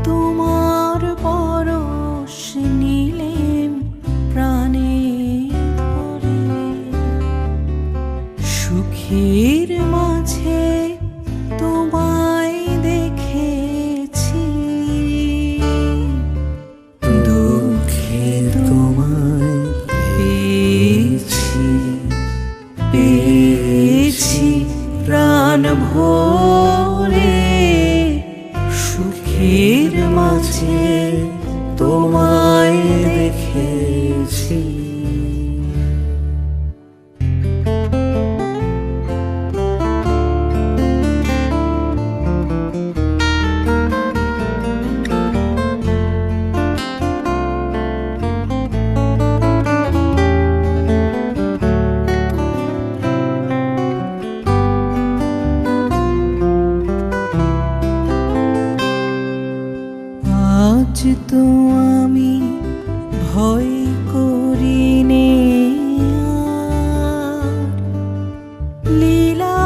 তোমার পরশ নিলেম প্রাণে ধরে। সুখের মাঝে তোমায় দেখেছি, দুঃখে তোমায় পেয়েছি প্রাণ ভরে। সুখের মাঝে তোমায় দেখেছি। আজ তো আমি ভয় করি নে আর। লীলা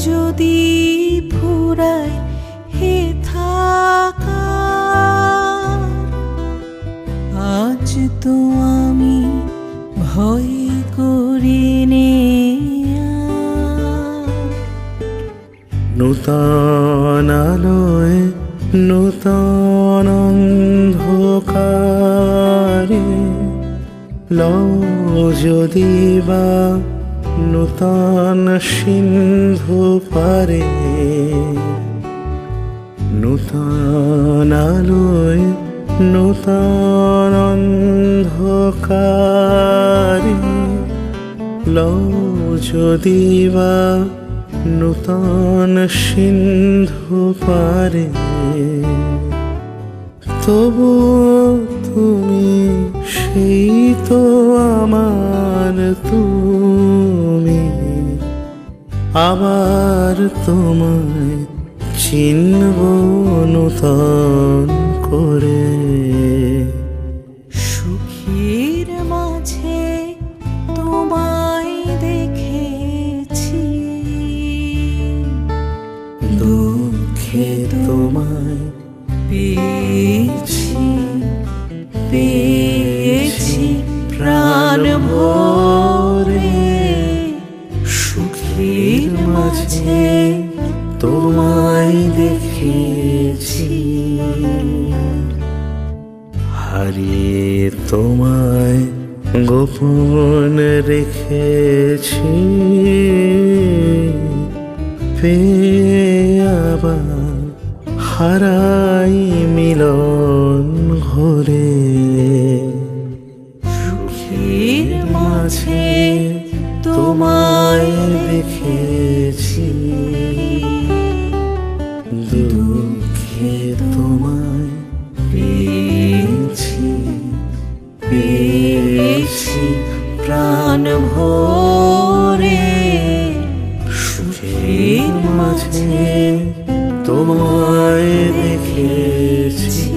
যদি ফুরায় হে থাকার। আজ তো আমি ভয় করি নে আর। নূতন আলোয় নূতন অন্ধকারে লও যদি বা নূতন সিন্ধু পারে। নূতন আলোয় নূতন অন্ধকারে লও যদি বা নূতন সিন্ধু পারে। তবু তুমি সেই তো আমার তুমি, আবার তোমায় চিনব নূতন করে। সুখের মাঝে তোমায় দেখেছি, দুঃখে তোমায় পেয়েছি প্রাণ ভরে। সুখের মাঝে তোমায় দেখেছি। হারিয়ে তোমায় গোপন রেখেছি, পেয়ে আবার হারাই মিলন ঘরে। সুখের মাঝে তোমায় দেখেছি, দুঃখে তোমায় পেয়েছি প্রাণ ভরে। সুখের মাঝে তোমায় দেখেছি।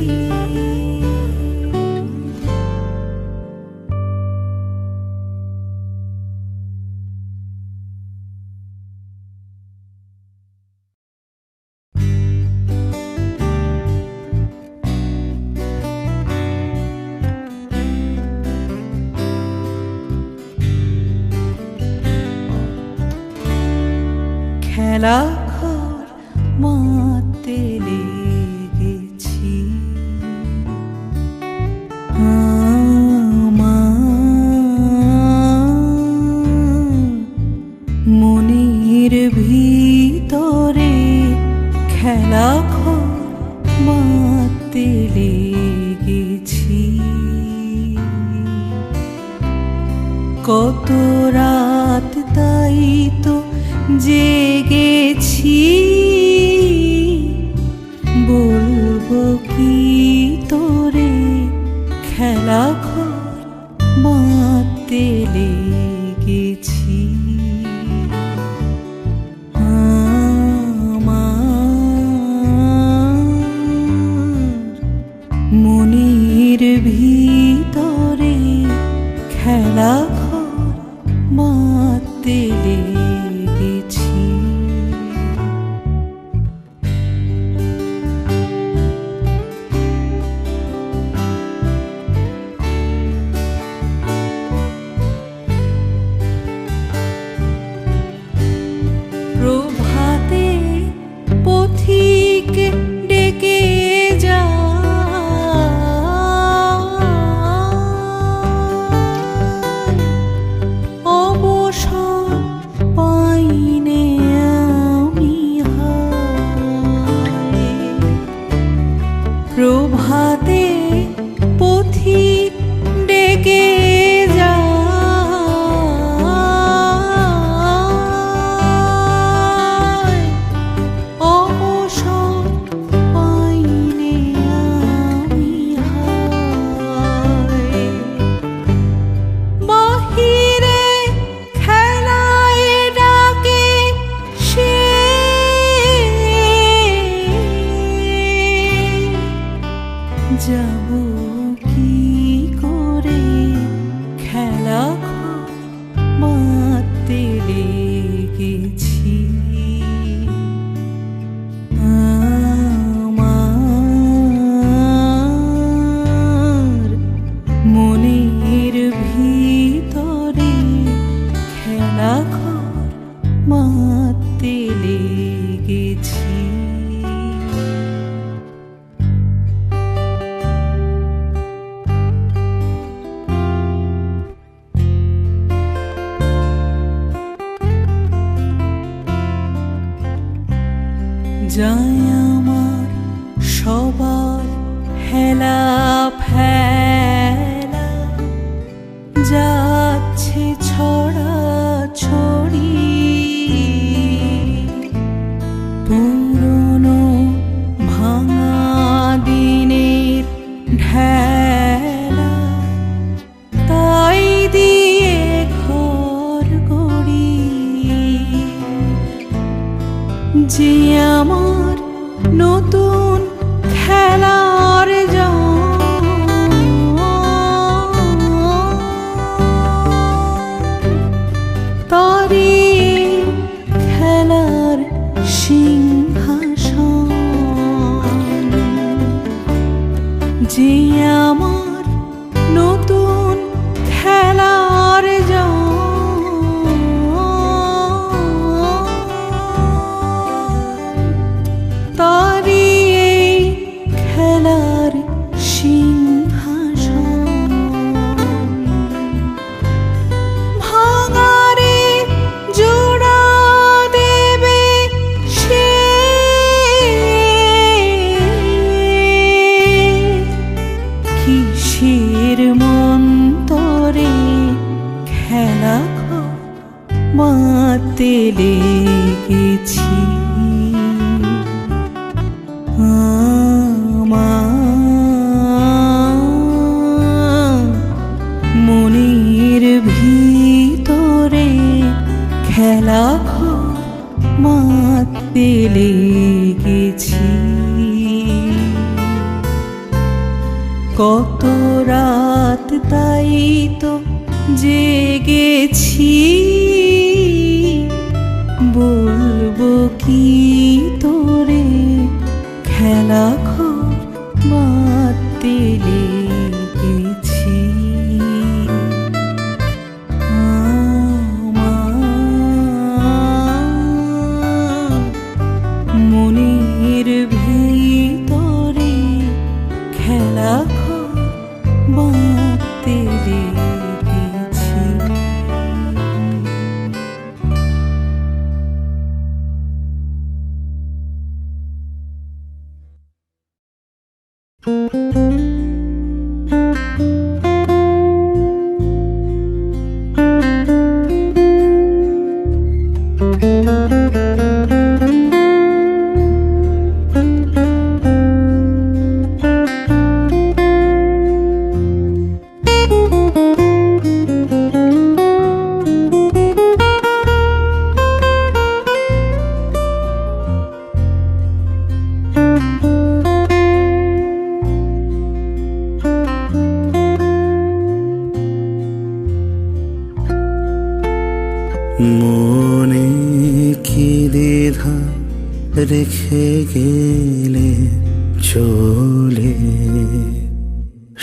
খেলা ঘর মাতে লেগেছি, মনের ভিতরে খেলা ঘর মাতে লেগেছি। কত রাত তাই তো জেগেছি, বলবো কি তোরে খেলা ঘর মাতে লেগেছি। মনের ভিতরে খেলা ঘর মাতে লেগেছি। প্রভাতে পথিক ডেকে প্রভাতে পথিক ডেকে যায়, অবসর পাইনে আমি হায়। বাহিরে খেলায় ডাকে সে, যাব কি করে খেলা ঘর মাতে লেগেছি। আমার মনের ভিতরে খেলা ঘর মাতে লেগেছি। যায় আমার সবার হেলা ফেলা, যাচ্ছে ছড়া ছড়ি, পুরনো ভাঙা দিনের ঢেলা, তাই দিয়ে ঘর গড়ি। যে আমার নতুন খেলার তারি খেলার সিংহাসন। যে আমার নতুন খেলার তারি খেলার সিংহাসন। ভাঙারে জোড়া দেবে সে, কিসের মন্তরে খেলা ঘর মাতে লেগেছি। মনের ভিতরে খেলা ঘর মাতে লেগেছি। কত রাত তাই তো জেগেছি, বলবো কি তোরে খেলা ঘর মাতে লেগেছি। মনের ভিতরে খেলা ঘর মাতে লেগেছি। মনে কি দ্বিধা রেখে গেলে চলে,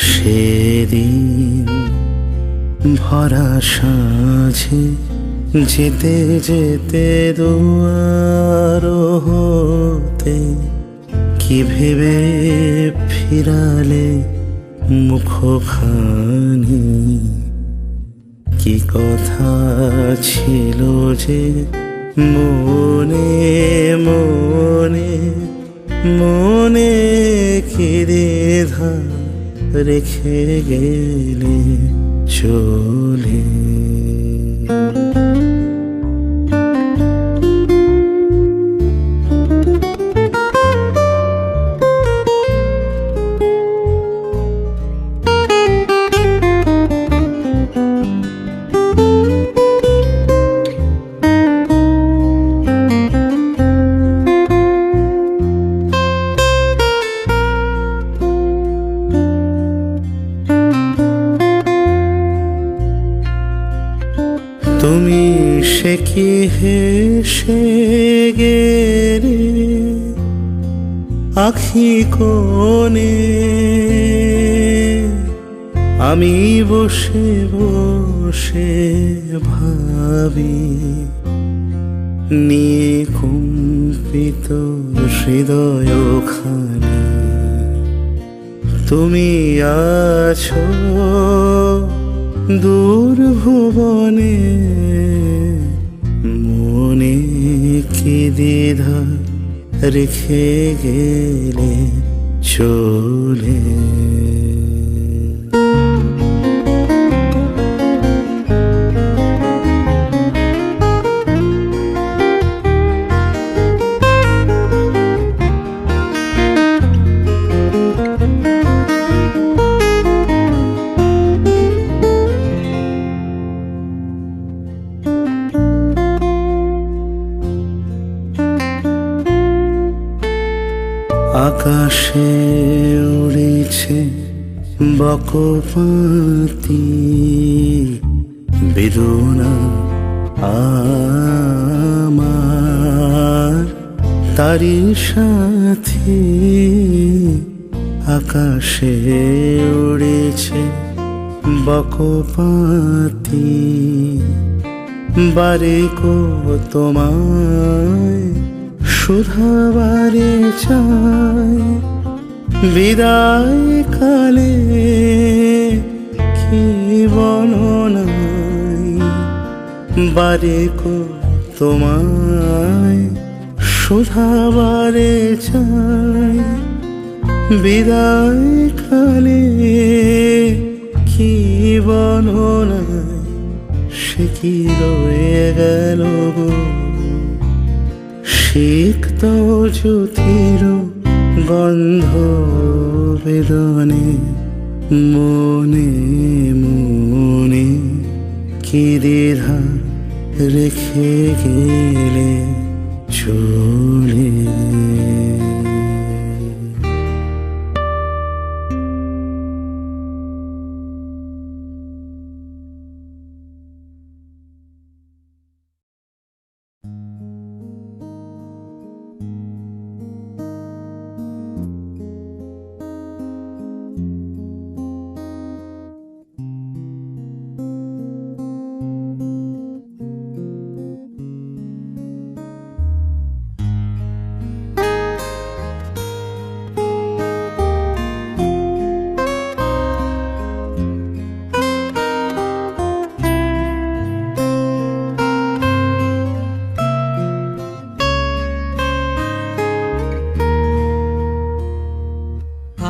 সেদিন ভরা সাঁঝে যেতে যেতে দুয়ার হতে কি ভেবে ফিরালে মুখখানি, কি কথা ছিল যে মনে মনে মনে কি দ্বিধা রেখে গেলে চলে। তুমি সে কি হেসে গেলে আখি কোণে, আমি বসে বসে ভাবি নিয়ে কম্পিত হৃদয়খানি। তুমি আছো দূর ভুবনে, মনে কি দ্বিধা রেখে গেলে চলে। আকাশে উড়েছে বকপাতি বেদনা আমার, তারি সাথে আকাশে উড়েছে বকপাতি, বারে কো তোমায় শুধাবারে চাই, বিদায় কালে কি বর্ণনাই, বারে কো তোমায় শুধাবারে চাই, বিদায় কালে কি বর্ণনাই, সে কি রয়ে গেল গো সিক্ত জ্যোতির গন্ধ বেদনে, মনে মনে কি দ্বিধা রেখে গেলে চলে।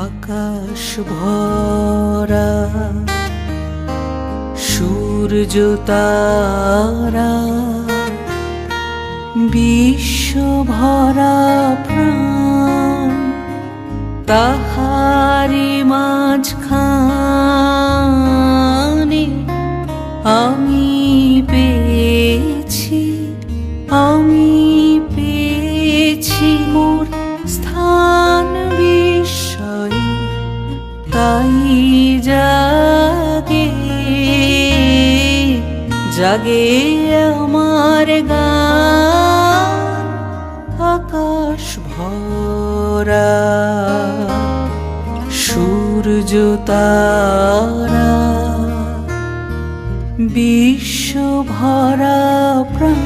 আকাশ ভরা সূর্য তারা বিশ্ব ভরা প্রাণ তাহারি মাঝখানে আমি পেয়েছি মোর স্থান বিস্ময়ে তাই জাগে জাগে আমার গান আকাশ ভরা সূর্য তারা বিশ্ব ভরা প্রাণ।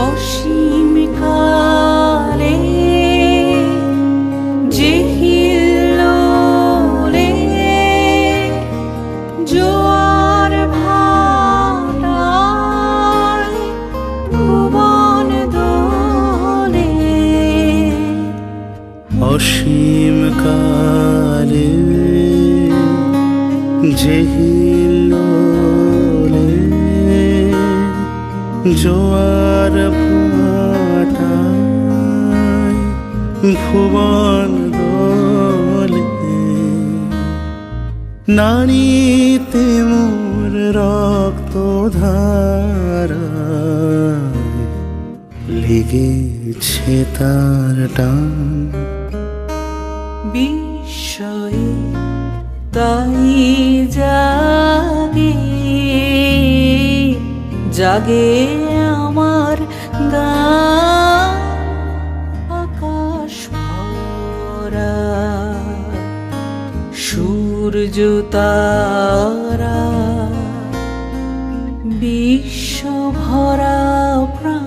অসীম কালে যে হিল্লোলে জোয়ার ভাটায় ভুবন দোলে অসীম কালে যে হিল্লোলে জোয়ার ভাটায় ভুবন দোলে নারীতে মোর রক্ত ধারায় লেগেছে তার টান বিস্ময়ে তাই জাগে জাগে আমার গান আকাশ ভরা সূর্য তারা বিশ্ব ভরা প্রাণ।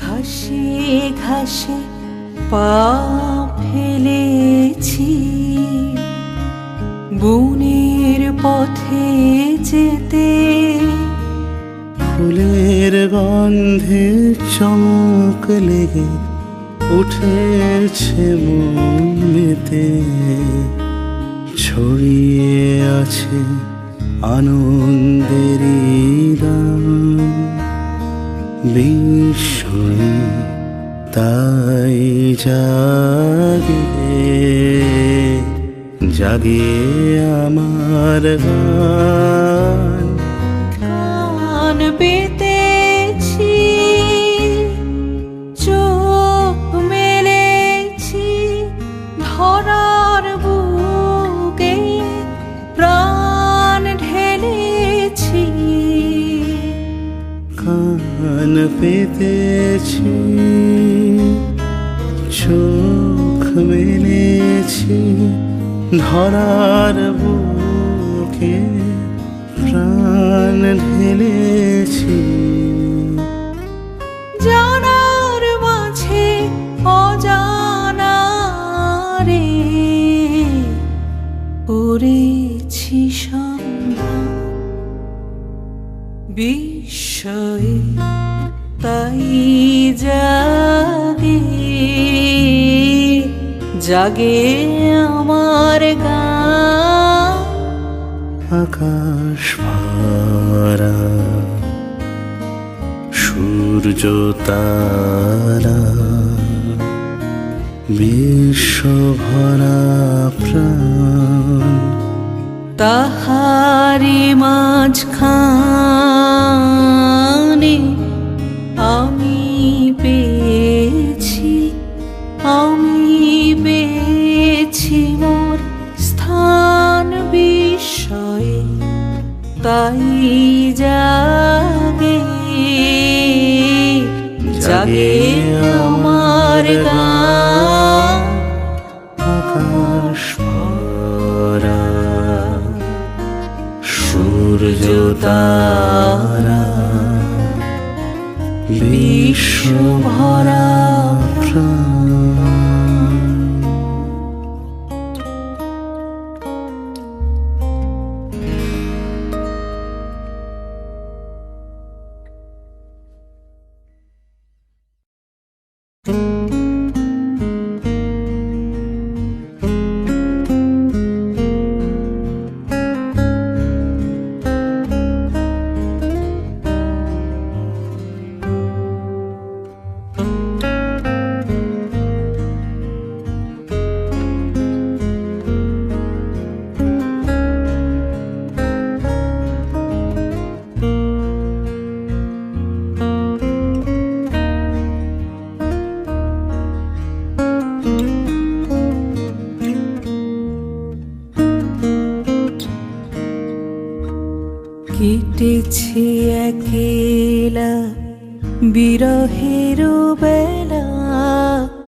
ঘাসে ঘাসে পা ফেলেছি বনের পথে যেতে ফুলের গন্ধে চমক লেগে উঠেছে মন মেতে ছড়িয়ে আছে আনন্দেরই গান বিস্ময়ে তাই জাগে জাগে আমার গান কান পেতেছি চোখ মেলেছি ধরার বুকে প্রাণ ঢেলেছি কান পেতেছি চোখ মেলেছি ধরার বুকে প্রাণ ঢেলেছি জানার মাঝে অজানা রে করেছি সন্ধান বিস্ময়ে তাই জাগে জাগে আমার গান আকাশ ভরা সূর্য তারা বিশ্ব ভরা প্রাণ তাহারি মাঝখানে আমি পেয়েছি মোর স্থান বিস্ময়ে তাই জাগে আমার গান আকাশ ভরা সূর্য তারা বিশ্ব ভরা প্রাণ কেটেছে একেলা বিরহের বেলা